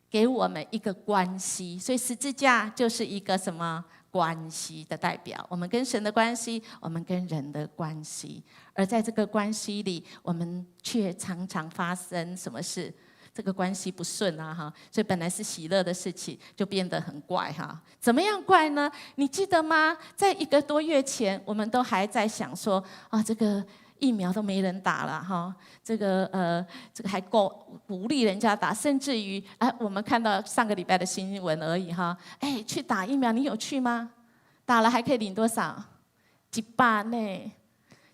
给我们一个关系，所以十字架就是一个什么关系的代表？我们跟神的关系，我们跟人的关系。而在这个关系里，我们却常常发生什么事？这个关系不顺啊，哈，所以本来是喜乐的事情，就变得很怪哈。怎么样怪呢？你记得吗？在1个多月前，我们都还在想说啊，这个疫苗都没人打了哈，这个还鼓励人家打，甚至于我们看到上个礼拜的新闻而已哈，去打疫苗，你有去吗？打了还可以领多少？100呢。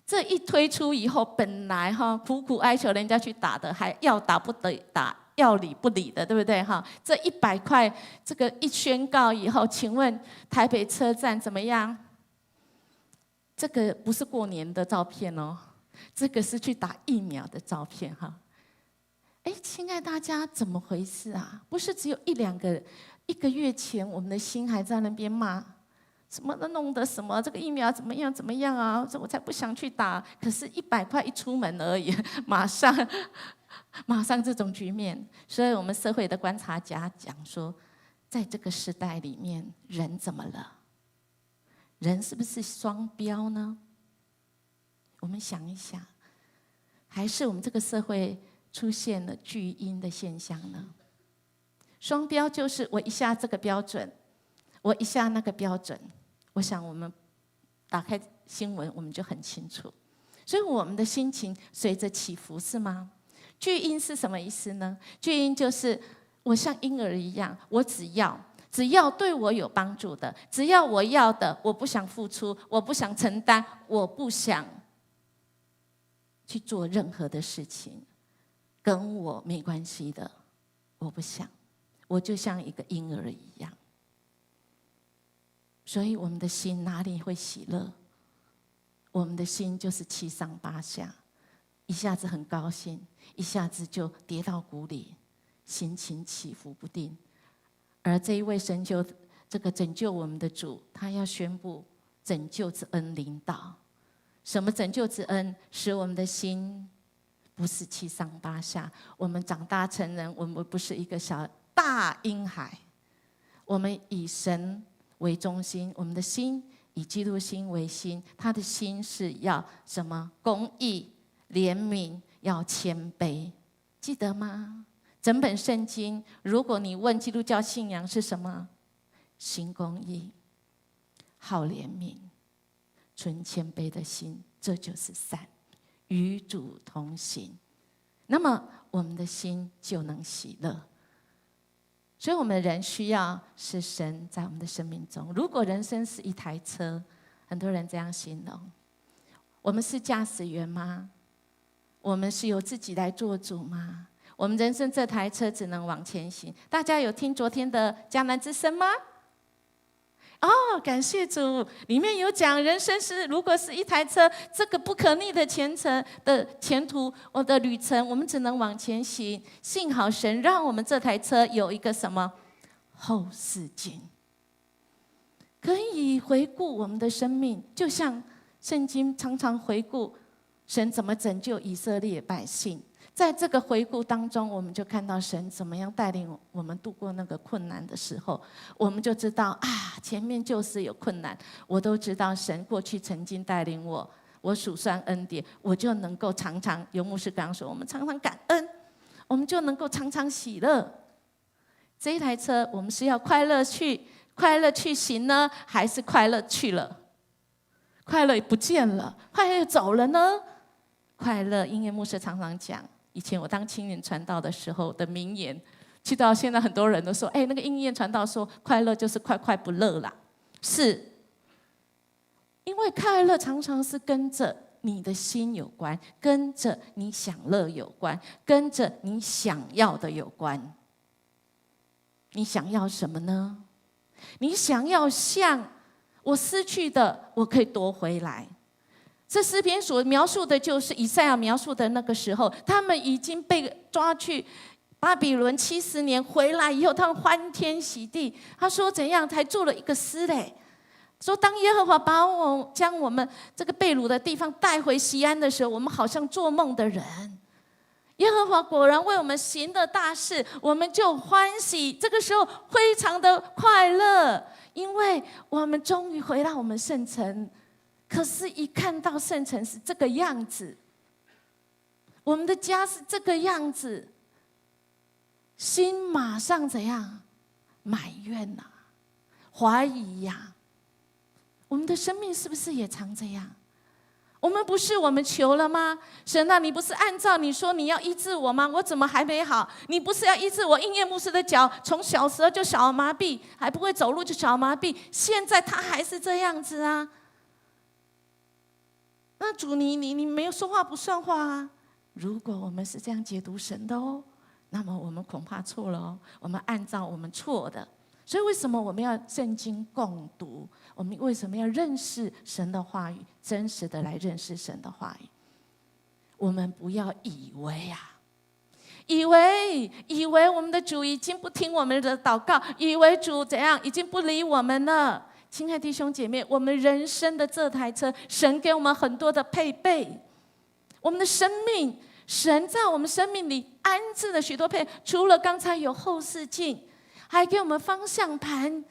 这一推出以后，本来苦苦哀求人家去打的，还要打不得打，要理不理的，对不对哈？这100块，这个一宣告以后，请问台北车站怎么样？这个不是过年的照片哦，这个是去打疫苗的照片哈。亲爱大家，怎么回事啊？不是只有1个月前，我们的心还在那边骂。什么都弄得什么这个疫苗怎么样啊？我才不想去打。可是100块一出门而已，马上这种局面。所以我们社会的观察家讲说，在这个时代里面，人怎么了？人是不是双标呢？我们想一想，还是我们这个社会出现了巨婴的现象呢？双标就是我一下这个标准，我一下那个标准。我想我们打开新闻，我们就很清楚。所以我们的心情随着起伏，是吗？巨婴是什么意思呢？巨婴就是我像婴儿一样，我只要对我有帮助的，只要我要的，我不想付出，我不想承担，我不想去做任何的事情，跟我没关系的，我不想，我就像一个婴儿一样。所以我们的心哪里会喜乐？我们的心就是七上八下，一下子很高兴，一下子就跌到谷里，心情起伏不定。而这一位这个拯救我们的主，他要宣布拯救之恩临到。什么拯救之恩？使我们的心不是七上八下，我们长大成人，我们不是一个小大婴孩，我们以神为中心，我们的心以基督心为心，他的心是要什么？公义、怜悯，要谦卑，记得吗？整本圣经，如果你问基督教信仰是什么，行公义、好怜悯、存谦卑的心，这就是善，与主同行。那么我们的心就能喜乐。所以我们人需要是神在我们的生命中。如果人生是一台车，很多人这样形容，我们是驾驶员吗？我们是由自己来做主吗？我们人生这台车只能往前行。大家有听昨天的迦南之声吗？感谢主，里面有讲人生如果是一台车，这个不可逆的前途，我的旅程，我们只能往前行。幸好神让我们这台车有一个什么后视镜，可以回顾我们的生命，就像圣经常常回顾神怎么拯救以色列百姓。在这个回顾当中，我们就看到神怎么样带领我们度过那个困难的时候，我们就知道前面就是有困难，我都知道神过去曾经带领我，我数算恩典，我就能够常常，有牧师刚刚说，我们常常感恩，我们就能够常常喜乐。这一台车，我们是要快乐去行呢，还是快乐去了，快乐不见了，快乐走了呢？快乐，音乐牧师常常讲，以前我当青年传道的时候的名言，去到现在很多人都说，那个音乐传道说，快乐就是快快不乐啦。是，因为快乐常常是跟着你的心有关，跟着你享乐有关，跟着你想要的有关。你想要什么呢？你想要像我失去的，我可以夺回来。这诗篇所描述的就是以赛亚描述的那个时候，他们已经被抓去巴比伦70年，回来以后他们欢天喜地。他说怎样才做了一个诗嘞？说当耶和华将我们这个被掳的地方带回锡安的时候，我们好像做梦的人。耶和华果然为我们行的大事，我们就欢喜。这个时候非常的快乐，因为我们终于回到我们圣城。可是，一看到圣城是这个样子，我们的家是这个样子，心马上怎样？埋怨怀疑呀。我们的生命是不是也常这样？我们求了吗？神啊，你不是按照你说你要医治我吗？我怎么还没好？你不是要医治我音乐牧师的脚，从小时候就小儿麻痹，还不会走路就小儿麻痹，现在他还是这样子啊。那主你没有说话不算话啊！如果我们是这样解读神的那么我们恐怕错了我们按照我们错的。所以为什么我们要圣经共读？我们为什么要认识神的话语？真实的来认识神的话语。我们不要以为我们的主已经不听我们的祷告，以为主怎样已经不理我们了。亲爱的弟兄姐妹，我们人生的这台车，神给我们很多的配备。我们的生命，神在我们生命里安置了许多配备，除了刚才有后视镜，还给我们方向盘，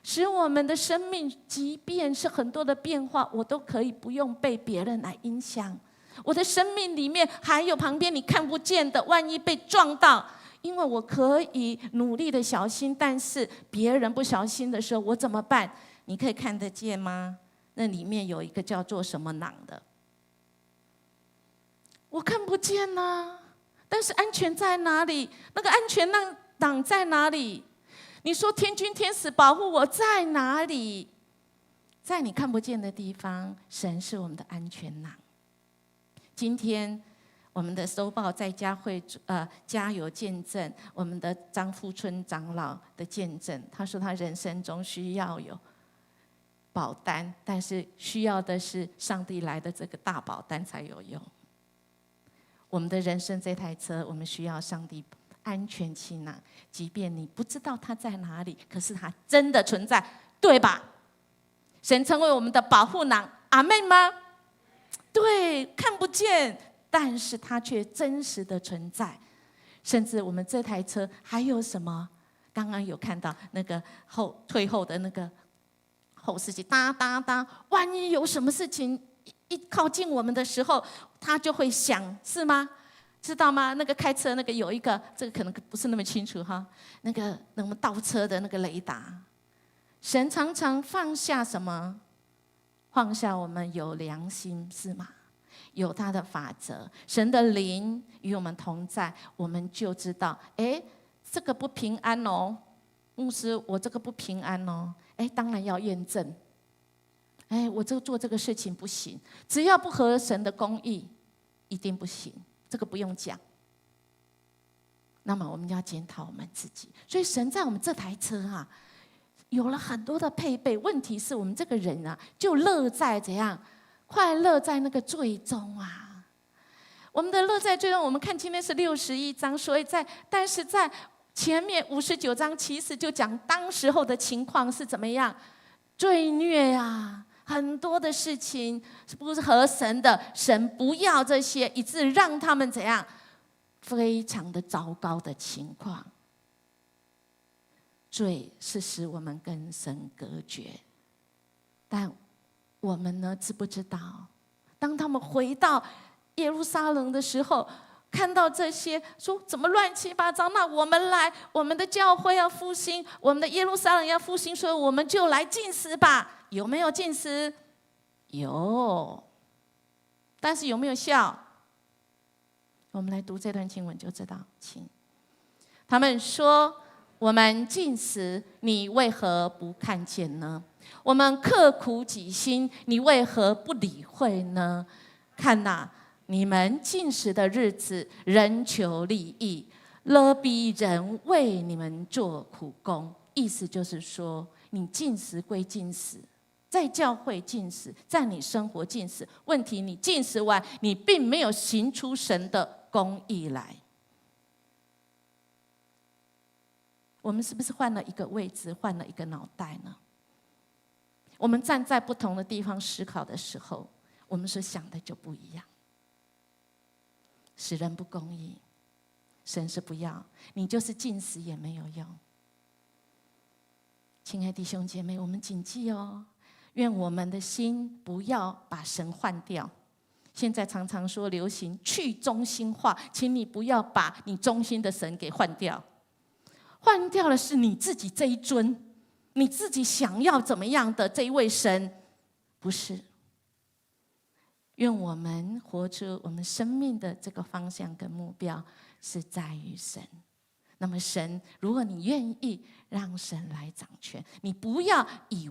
使我们的生命，即便是很多的变化，我都可以不用被别人来影响。我的生命里面还有旁边你看不见的，万一被撞到，因为我可以努力的小心，但是别人不小心的时候，我怎么办？你可以看得见吗？那里面有一个叫做什么囊的，我看不见啊。但是安全在哪里？那个安全囊在哪里？你说天军天使保护我在哪里？在你看不见的地方，神是我们的安全囊。今天我们的收报在家会加油见证我们的张富春长老的见证，他说他人生中需要有保单，但是需要的是上帝来的这个大保单才有用。我们的人生这台车，我们需要上帝安全气囊，即便你不知道它在哪里，可是它真的存在，对吧？神成为我们的保护囊，阿们吗？对，看不见，但是它却真实的存在。甚至我们这台车还有什么？刚刚有看到那个退后的那个后视镜，哒哒哒，万一有什么事情一靠近我们的时候，它就会响，是吗？知道吗？那个开车那个有一个，这个可能不是那么清楚哈。那个我们倒车的那个雷达，神常常放下什么？放下我们有良心，是吗？有他的法则，神的灵与我们同在，我们就知道，哎，这个不平安哦，牧师，我这个不平安哦，哎，当然要验证。哎，我做这个事情不行，只要不合神的公义，一定不行，这个不用讲。那么我们要检讨我们自己，所以神在我们这台车啊，有了很多的配备。问题是我们这个人啊，就乐在怎样？快乐在那个最终啊！我们的乐在最终。我们看今天是61章，所以但是在前面59章，其实就讲当时候的情况是怎么样，罪孽啊，很多的事情是不是合神的？神不要这些，以致让他们怎样，非常的糟糕的情况。罪是使我们跟神隔绝，但我们呢，知不知道？当他们回到耶路撒冷的时候，看到这些，说怎么乱七八糟？那我们来，我们的教会要复兴，我们的耶路撒冷要复兴，所以我们就来禁食吧。有没有禁食？有，但是有没有效？我们来读这段经文就知道。请他们说：“我们禁食，你为何不看见呢？我们刻苦己心，你为何不理会呢？看哪，你们禁食的日子，人求利益，勒逼人为你们做苦工。”意思就是说，你禁食归禁食，在教会禁食，在你生活禁食，问题你禁食完，你并没有行出神的公义来。我们是不是换了一个位置，换了一个脑袋呢？我们站在不同的地方思考的时候，我们所想的就不一样。使人不公义，神是不要，你就是禁食也没有用。亲爱的弟兄姐妹，我们谨记哦，愿我们的心不要把神换掉。现在常常说流行去中心化，请你不要把你中心的神给换掉。换掉的是你自己这一尊，你自己想要怎么样的这一位神，不是。愿我们活出我们生命的这个方向跟目标是在于神。那么神，如果你愿意让神来掌权，你不要以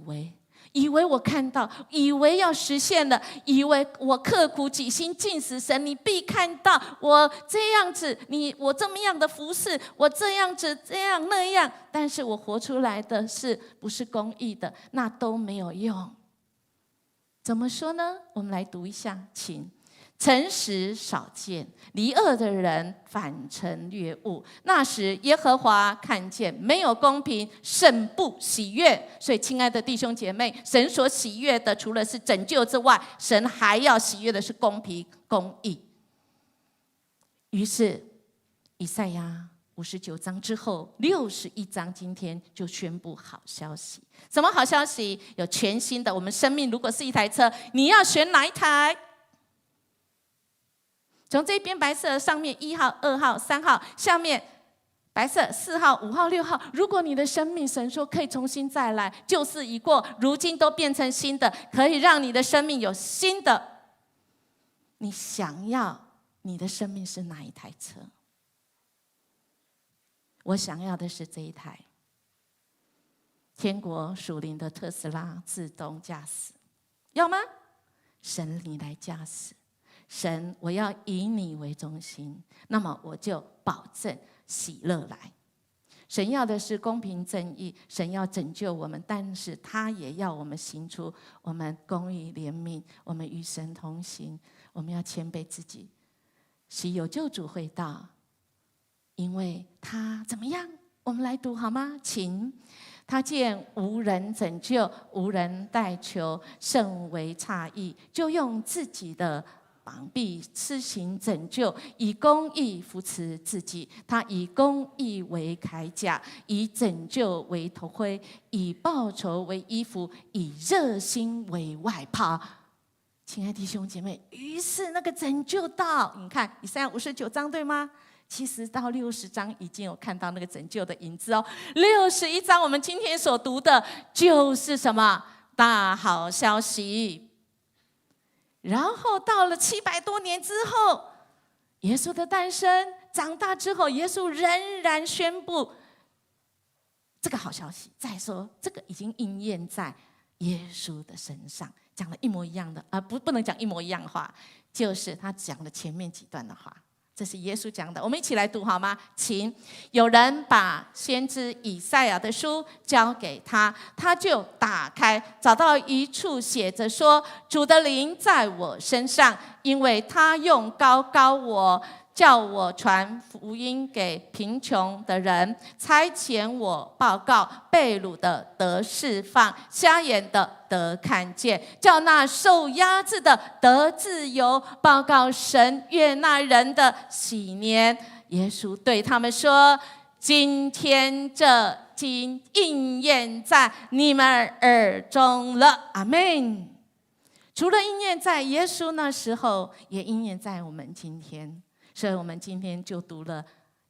为我看到，以为要实现了，以为我刻苦己心禁食神，你必看到我这样子，我这么样的服侍，我这样子这样那样，但是我活出来的是不是公义的，那都没有用。怎么说呢？我们来读一下，请。诚实少见，离恶的人反成掠物。那时耶和华看见没有公平，甚不喜悦。所以，亲爱的弟兄姐妹，神所喜悦的，除了是拯救之外，神还要喜悦的是公平公义。于是，以赛亚59章之后61章，今天就宣布好消息。什么好消息？有全新的。我们生命如果是一台车，你要选哪一台？从这边白色上面1号、2号、3号，下面白色4号、5号、6号。如果你的生命神说可以重新再来，旧事已过，如今都变成新的，可以让你的生命有新的。你想要你的生命是哪一台车？我想要的是这一台天国属灵的特斯拉自动驾驶，要吗？神，你来驾驶。神，我要以你为中心，那么我就保证喜乐来。神要的是公平正义，神要拯救我们，但是他也要我们行出我们公义怜悯，我们与神同行，我们要谦卑自己。喜有救主会到，因为他怎么样？我们来读好吗？请。他见无人拯救，无人代求，甚为诧异，就用自己的膀臂施行拯救，以公义扶持自己。他以公义为铠甲，以拯救为头盔，以报仇为衣服，以热心为外袍。亲爱的弟兄姐妹，于是那个拯救到，你看以赛亚59章对吗？70到60章已经有看到那个拯救的影子哦。61章我们今天所读的就是什么？大好消息。然后到了700多年之后，耶稣的诞生，长大之后，耶稣仍然宣布这个好消息。再说，这个已经应验在耶稣的身上，讲了一模一样的，不能讲一模一样的话，就是他讲了前面几段的话。这是耶稣讲的，我们一起来读好吗？请。有人把先知以赛亚的书交给他，他就打开，找到一处写着说：主的灵在我身上，因为他用膏膏我，叫我传福音给贫穷的人，差遣我报告被掳的得释放，瞎眼的得看见，叫那受压制的得自由，报告神悦纳人的喜年。耶稣对他们说：今天这经应验在你们耳中了。阿们。除了应验在耶稣那时候，也应验在我们今天。所以我们今天就读了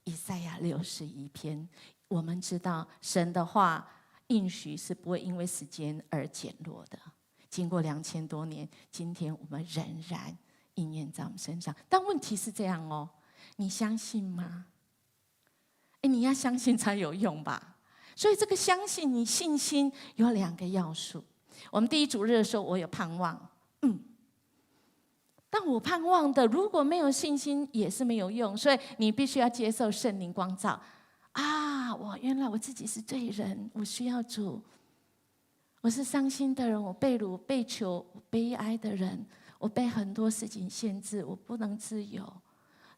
以赛亚61篇。我们知道神的话应许是不会因为时间而减弱的。经过2000多年，今天我们仍然应验在我们身上。但问题是这样哦，你相信吗？你要相信才有用吧。所以这个相信，你信心有2个要素。我们第一主日的时候，我有盼望，但我盼望的如果没有信心也是没有用，所以你必须要接受圣灵光照啊！原来我自己是罪人，我需要主。我是伤心的人，我被掳、被囚、我悲哀的人，我被很多事情限制，我不能自由。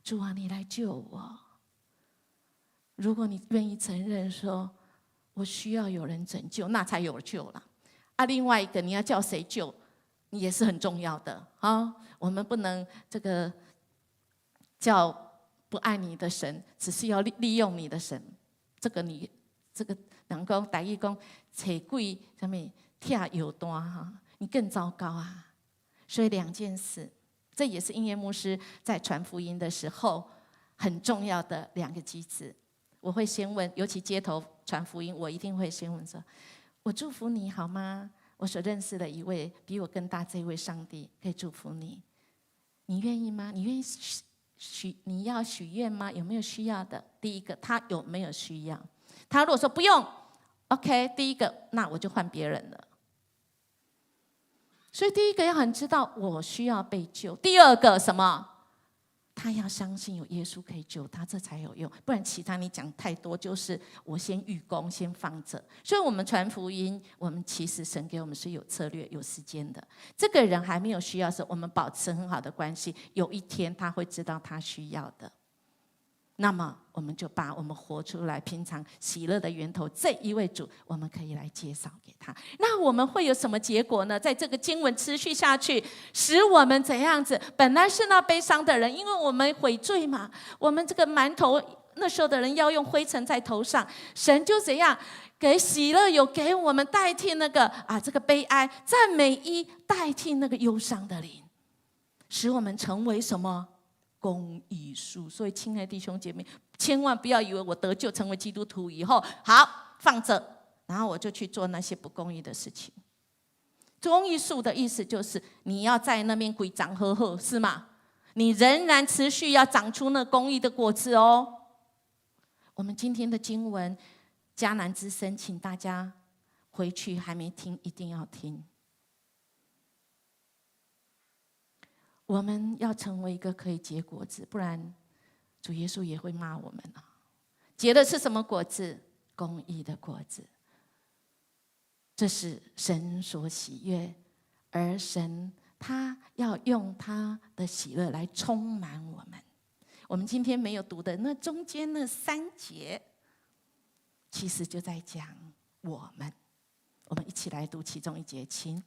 主啊，你来救我！如果你愿意承认说我需要有人拯救，那才有救了。另外一个你要叫谁救，你也是很重要的啊！我们不能这个叫不爱你的神，只是要利用你的神。这个你这个人讲台语讲找鬼什么跳有单哈，你更糟糕啊！所以2件事，这也是英业牧师在传福音的时候很重要的2个机制。我会先问，尤其街头传福音，我一定会先问说：我祝福你好吗？我所认识的一位比我更大这一位上帝可以祝福你，你愿意吗？你愿意你要许愿吗？有没有需要的？第一个，他有没有需要？他如果说不用 ，OK， 第一个，那我就换别人了。所以第一个要很知道我需要被救。第二个什么？他要相信有耶稣可以救他，这才有用。不然其他你讲太多，就是我先预功，先放着。所以我们传福音，我们其实神给我们是有策略、有时间的。这个人还没有需要的时候，我们保持很好的关系，有一天他会知道他需要的。那么我们就把我们活出来平常喜乐的源头这一位主，我们可以来介绍给他。那我们会有什么结果呢？在这个经文持续下去，使我们怎样子？本来是那悲伤的人，因为我们悔罪嘛，我们这个满头那时候的人要用灰尘在头上，神就怎样给喜乐有给我们代替那个这个悲哀，赞美衣代替那个忧伤的灵，使我们成为什么？公义树。所以亲爱的弟兄姐妹，千万不要以为我得救成为基督徒以后好放着，然后我就去做那些不公义的事情。公义树的意思就是你要在那边规长呵呵，是吗？你仍然持续要长出那公义的果子哦。我们今天的经文迦南之声，请大家回去还没听一定要听。我们要成为一个可以结果子，不然主耶稣也会骂我们啊。结的是什么果子？公义的果子。这是神所喜悦，而神他要用他的喜乐来充满我们。我们今天没有读的那中间那3节，其实就在讲我们。我们一起来读其中1节，请。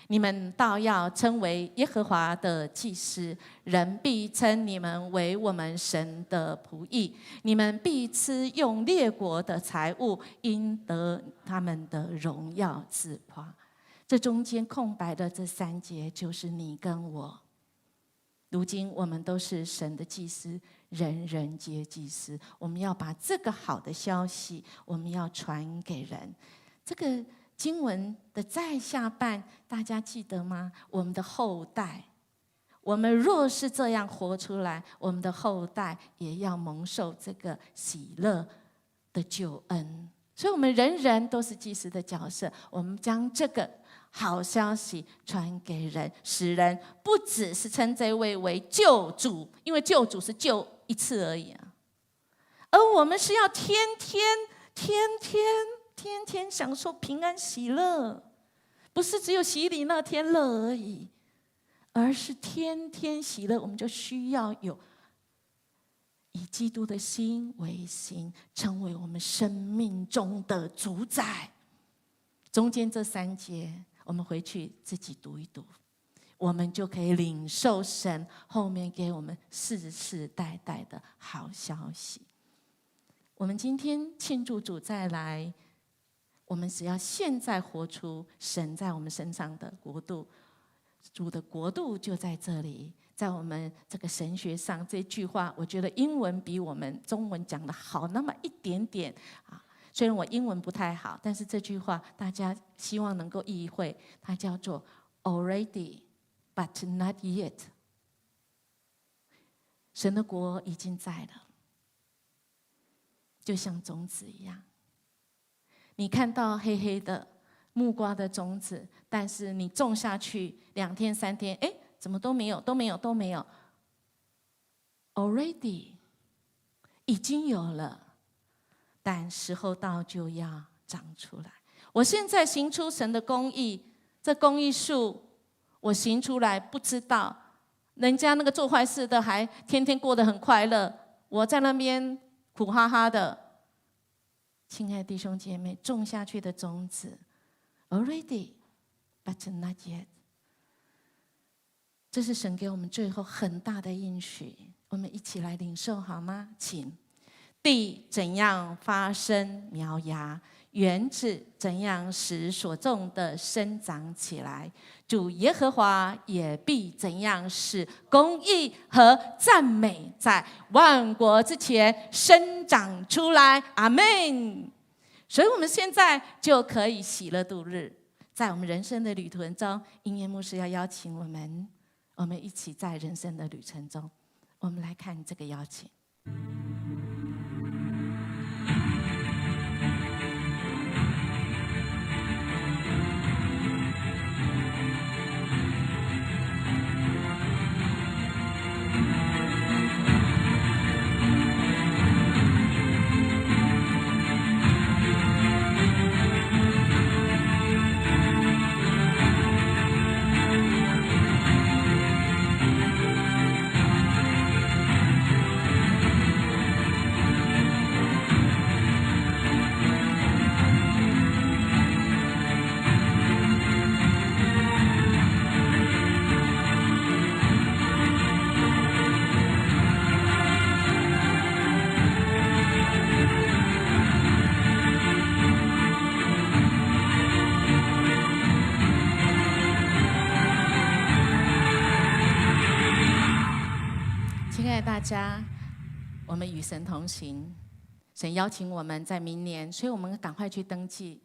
你们倒要称为耶和华的祭司，人必称你们为我们神的仆役。你们必吃用列国的财物，因得他们的荣耀自夸。这中间空白的这3节，就是你跟我。如今我们都是神的祭司，人人皆祭司。我们要把这个好的消息，我们要传给人。这个经文的再下半，大家记得吗？我们的后代，我们若是这样活出来，我们的后代也要蒙受这个喜乐的救恩。所以我们人人都是祭司的角色，我们将这个好消息传给人，使人不只是称这位为救主，因为救主是救一次而已啊，而我们是要天天享受平安喜乐，不是只有洗礼那天乐而已，而是天天喜乐。我们就需要有以基督的心为心，成为我们生命中的主宰。中间这3节，我们回去自己读一读，我们就可以领受神后面给我们世世代代的好消息。我们今天庆祝主再来，我们只要现在活出神在我们身上的国度，主的国度就在这里。在我们这个神学上，这句话我觉得英文比我们中文讲的好那么一点点啊。虽然我英文不太好，但是这句话大家希望能够意会，它叫做 already but not yet。 神的国已经在了，就像种子一样。你看到黑黑的木瓜的种子，但是你种下去2天3天，怎么都没有 already 已经有了，但时候到就要长出来。我现在行出神的公义，这公义树我行出来，不知道人家那个做坏事的还天天过得很快乐，我在那边苦哈哈的。亲爱的弟兄姐妹，种下去的种子 already but not yet， 这是神给我们最后很大的应许，我们一起来领受好吗？请。地怎样发生苗芽，园子怎样使所种的生长起来，主耶和华也必怎样使公义和赞美在万国之前生长出来。阿们。所以我们现在就可以喜乐度日。在我们人生的旅途中，音乐牧师要邀请我们一起在人生的旅程中，我们来看这个邀请。家，我们与神同行。神邀请我们在明年，所以我们赶快去登记。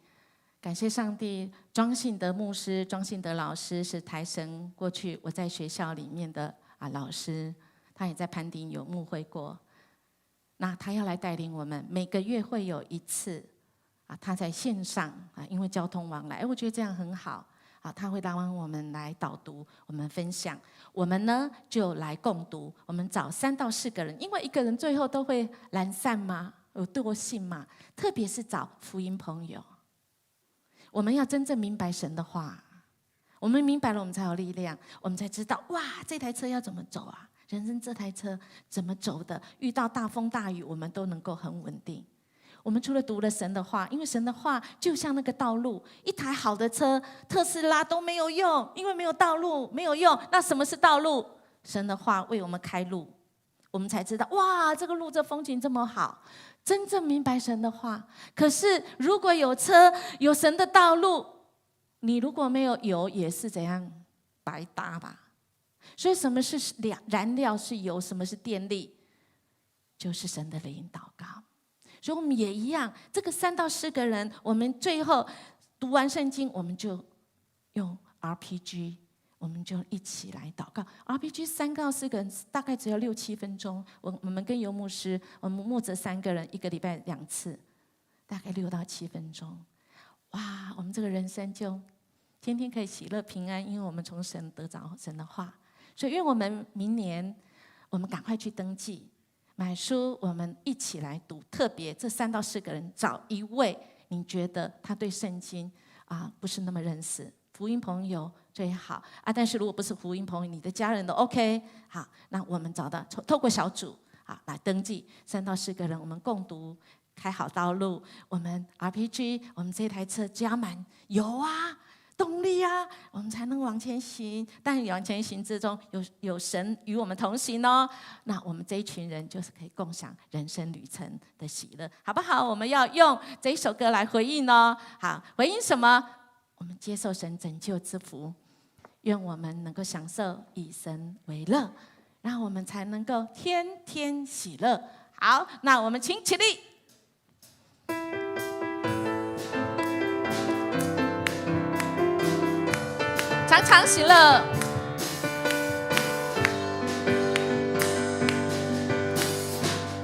感谢上帝，庄信德牧师、庄信德老师是台神过去我在学校里面的老师，他也在磐顶有牧会过。那他要来带领我们，每个月会有一次他在线上因为交通往来，我觉得这样很好。他会让我们来导读，我们分享，我们呢就来共读。我们找3到4个人，因为一个人最后都会懒散嘛，有惰性嘛，特别是找福音朋友。我们要真正明白神的话，我们明白了，我们才有力量，我们才知道哇，这台车要怎么走啊？人生这台车怎么走的？遇到大风大雨，我们都能够很稳定。我们除了读了神的话，因为神的话就像那个道路，一台好的车，特斯拉都没有用，因为没有道路，没有用。那什么是道路？神的话为我们开路，我们才知道哇，这个路这风景这么好，真正明白神的话。可是如果有车，有神的道路，你如果没有油，也是怎样白搭吧。所以什么是燃料？是油。什么是电力？就是神的灵祷告。所以我们也一样，这个3到4个人，我们最后读完圣经，我们就用 RPG， 我们就一起来祷告。RPG 3到4个人，大概只要6、7分钟。我们跟游牧师，我们牧者3个人，1个礼拜2次，大概6到7分钟。哇，我们这个人生就天天可以喜乐平安，因为我们从神得着神的话。所以愿我们明年，我们赶快去登记。买书，我们一起来读。特别这3到4个人，找一位你觉得他对圣经不是那么认识，福音朋友最好但是如果不是福音朋友，你的家人都 OK。好，那我们找到透过小组来登记，3到4个人，我们共读，开好道路。我们 RPG， 我们这台车加满油动力我们才能往前行。但往前行之中，有神与我们同行哦。那我们这一群人就是可以共享人生旅程的喜乐，好不好？我们要用这一首歌来回应哦。好，回应什么？我们接受神拯救之福，愿我们能够享受以神为乐，让我们才能够天天喜乐。好，那我们请起立。常常喜乐，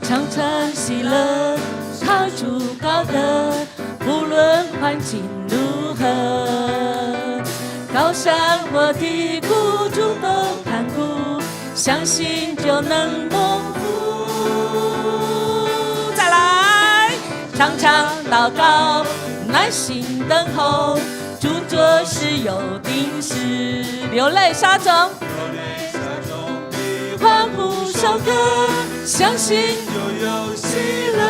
常常喜乐，靠主高德，无论环境如何，高山或低谷，主都看顾，相信就能蒙福。再来，常常祷告，耐心等候。主做事有定时，流泪撒种，欢呼收割，相信就有喜乐。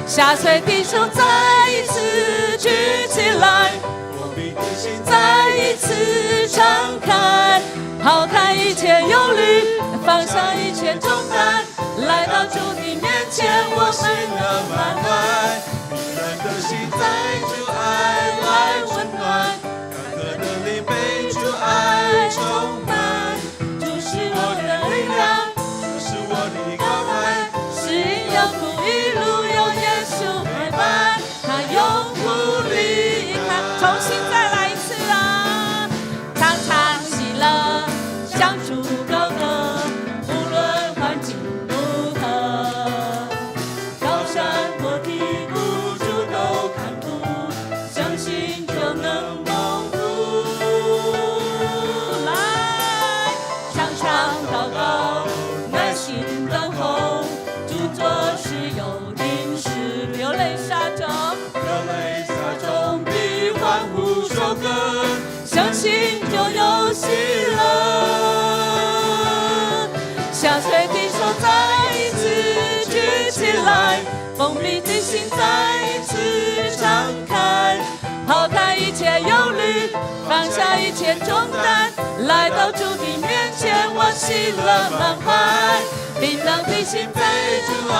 下垂的手再一次举起来，我们的心再一次敞开，抛开一切忧虑，放下一切重担，来到主的面前，我们的满怀。的心在主爱来温暖，干涸的灵被主爱充满。主是我的力量，主是我的高台，是因有苦一路有耶稣陪伴，他永不离开。重新再来一次常常喜乐，向主高歌，无论环境如何，高山或低谷。相信就能蒙福，来常常祷告，耐心等候，主做事有定时，流泪撒种，必欢呼收割，相信就有喜乐。下垂的手再一次举起来，封闭的心再一次敞开，抛开一切忧虑，放下一切重担，来到主的面前，我喜乐满怀。冰冷的心被主爱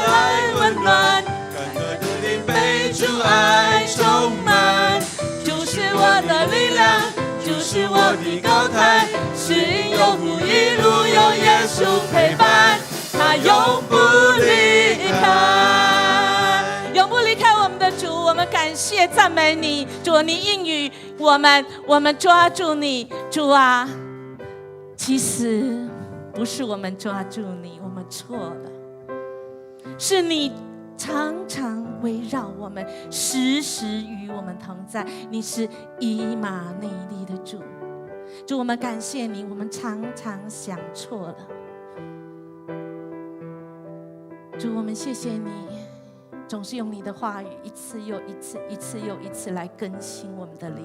来温暖，干涸的灵被主爱充满。主是我的力量，主是是我的高台，是因有福一路有耶稣陪伴，他永不离开，永不离开我们的主。我们感谢赞美你，主，你应允我们抓住你，主啊，其实不是我们抓住你，我们错了，是你常常围绕我们，时时与我们同在。你是以马内利的主，主，我们感谢你，我们常常想错了。主，我们谢谢你，总是用你的话语一次又一次，一次又一次来更新我们的灵，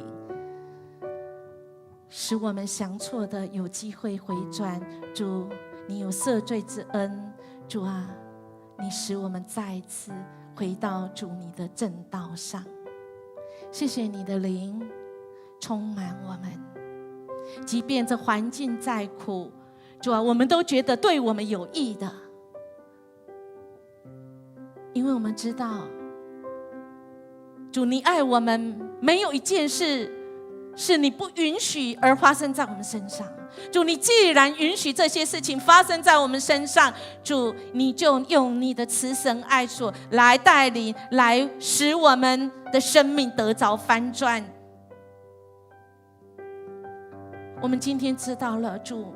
使我们想错的有机会回转。主，你有赦罪之恩，主啊，你使我们再一次回到主你的正道上。谢谢你的灵充满我们，即便这环境再苦，主啊，我们都觉得对我们有益的，因为我们知道，主你爱我们，没有一件事是你不允许而发生在我们身上。主，你既然允许这些事情发生在我们身上，主，你就用你的慈神爱所来带领，来使我们的生命得着翻转。我们今天知道了，主，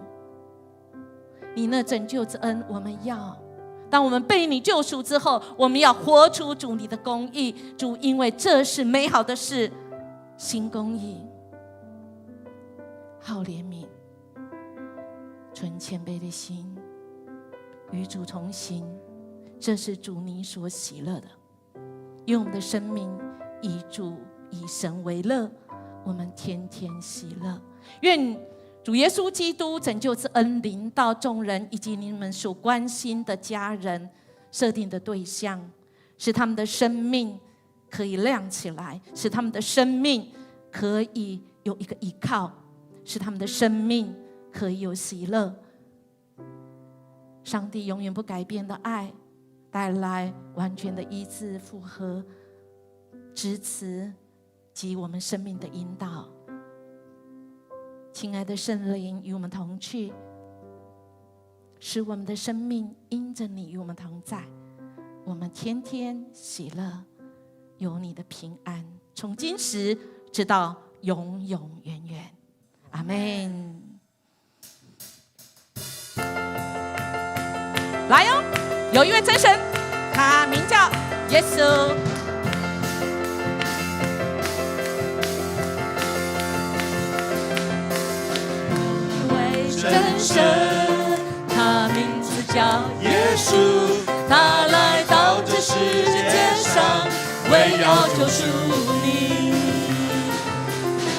你那拯救之恩，我们要当我们被你救赎之后，我们要活出主你的公义。主，因为这是美好的事，行公义，好怜悯，存谦卑的心，与主同行，这是主你所喜乐的。愿我们的生命以主以神为乐，我们天天喜乐。愿主耶稣基督拯救之恩临到众人，以及你们所关心的家人、设定的对象，使他们的生命可以亮起来，使他们的生命可以有一个依靠，使他们的生命可以有喜乐。上帝永远不改变的爱，带来完全的医治、复合、支持及我们生命的引导。亲爱的圣灵，与我们同去，使我们的生命因着你与我们同在，我们天天喜乐，有你的平安，从今时直到永永远远。阿们。来哦，有一位真神，他名叫耶稣。真神，他名字叫耶稣，他来到这世界上，为要救赎你。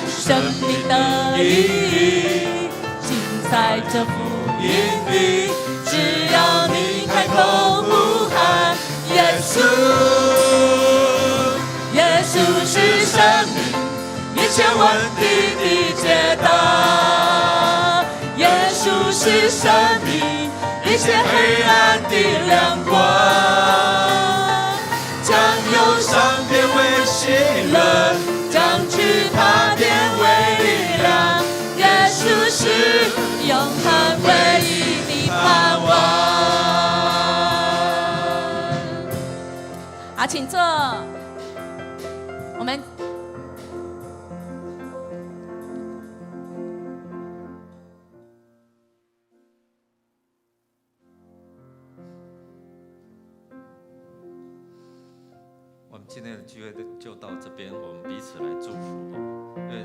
生命的意义尽在这福音里，只要你开口呼喊耶稣，耶稣是生命一切问题的解答，耶稣是生命一切黑暗的亮光，将忧伤变为喜乐，将惧怕变为力量，耶稣是永恒唯一的盼望。好，请坐。我们今天的聚会就到这边，我们彼此来祝福。愿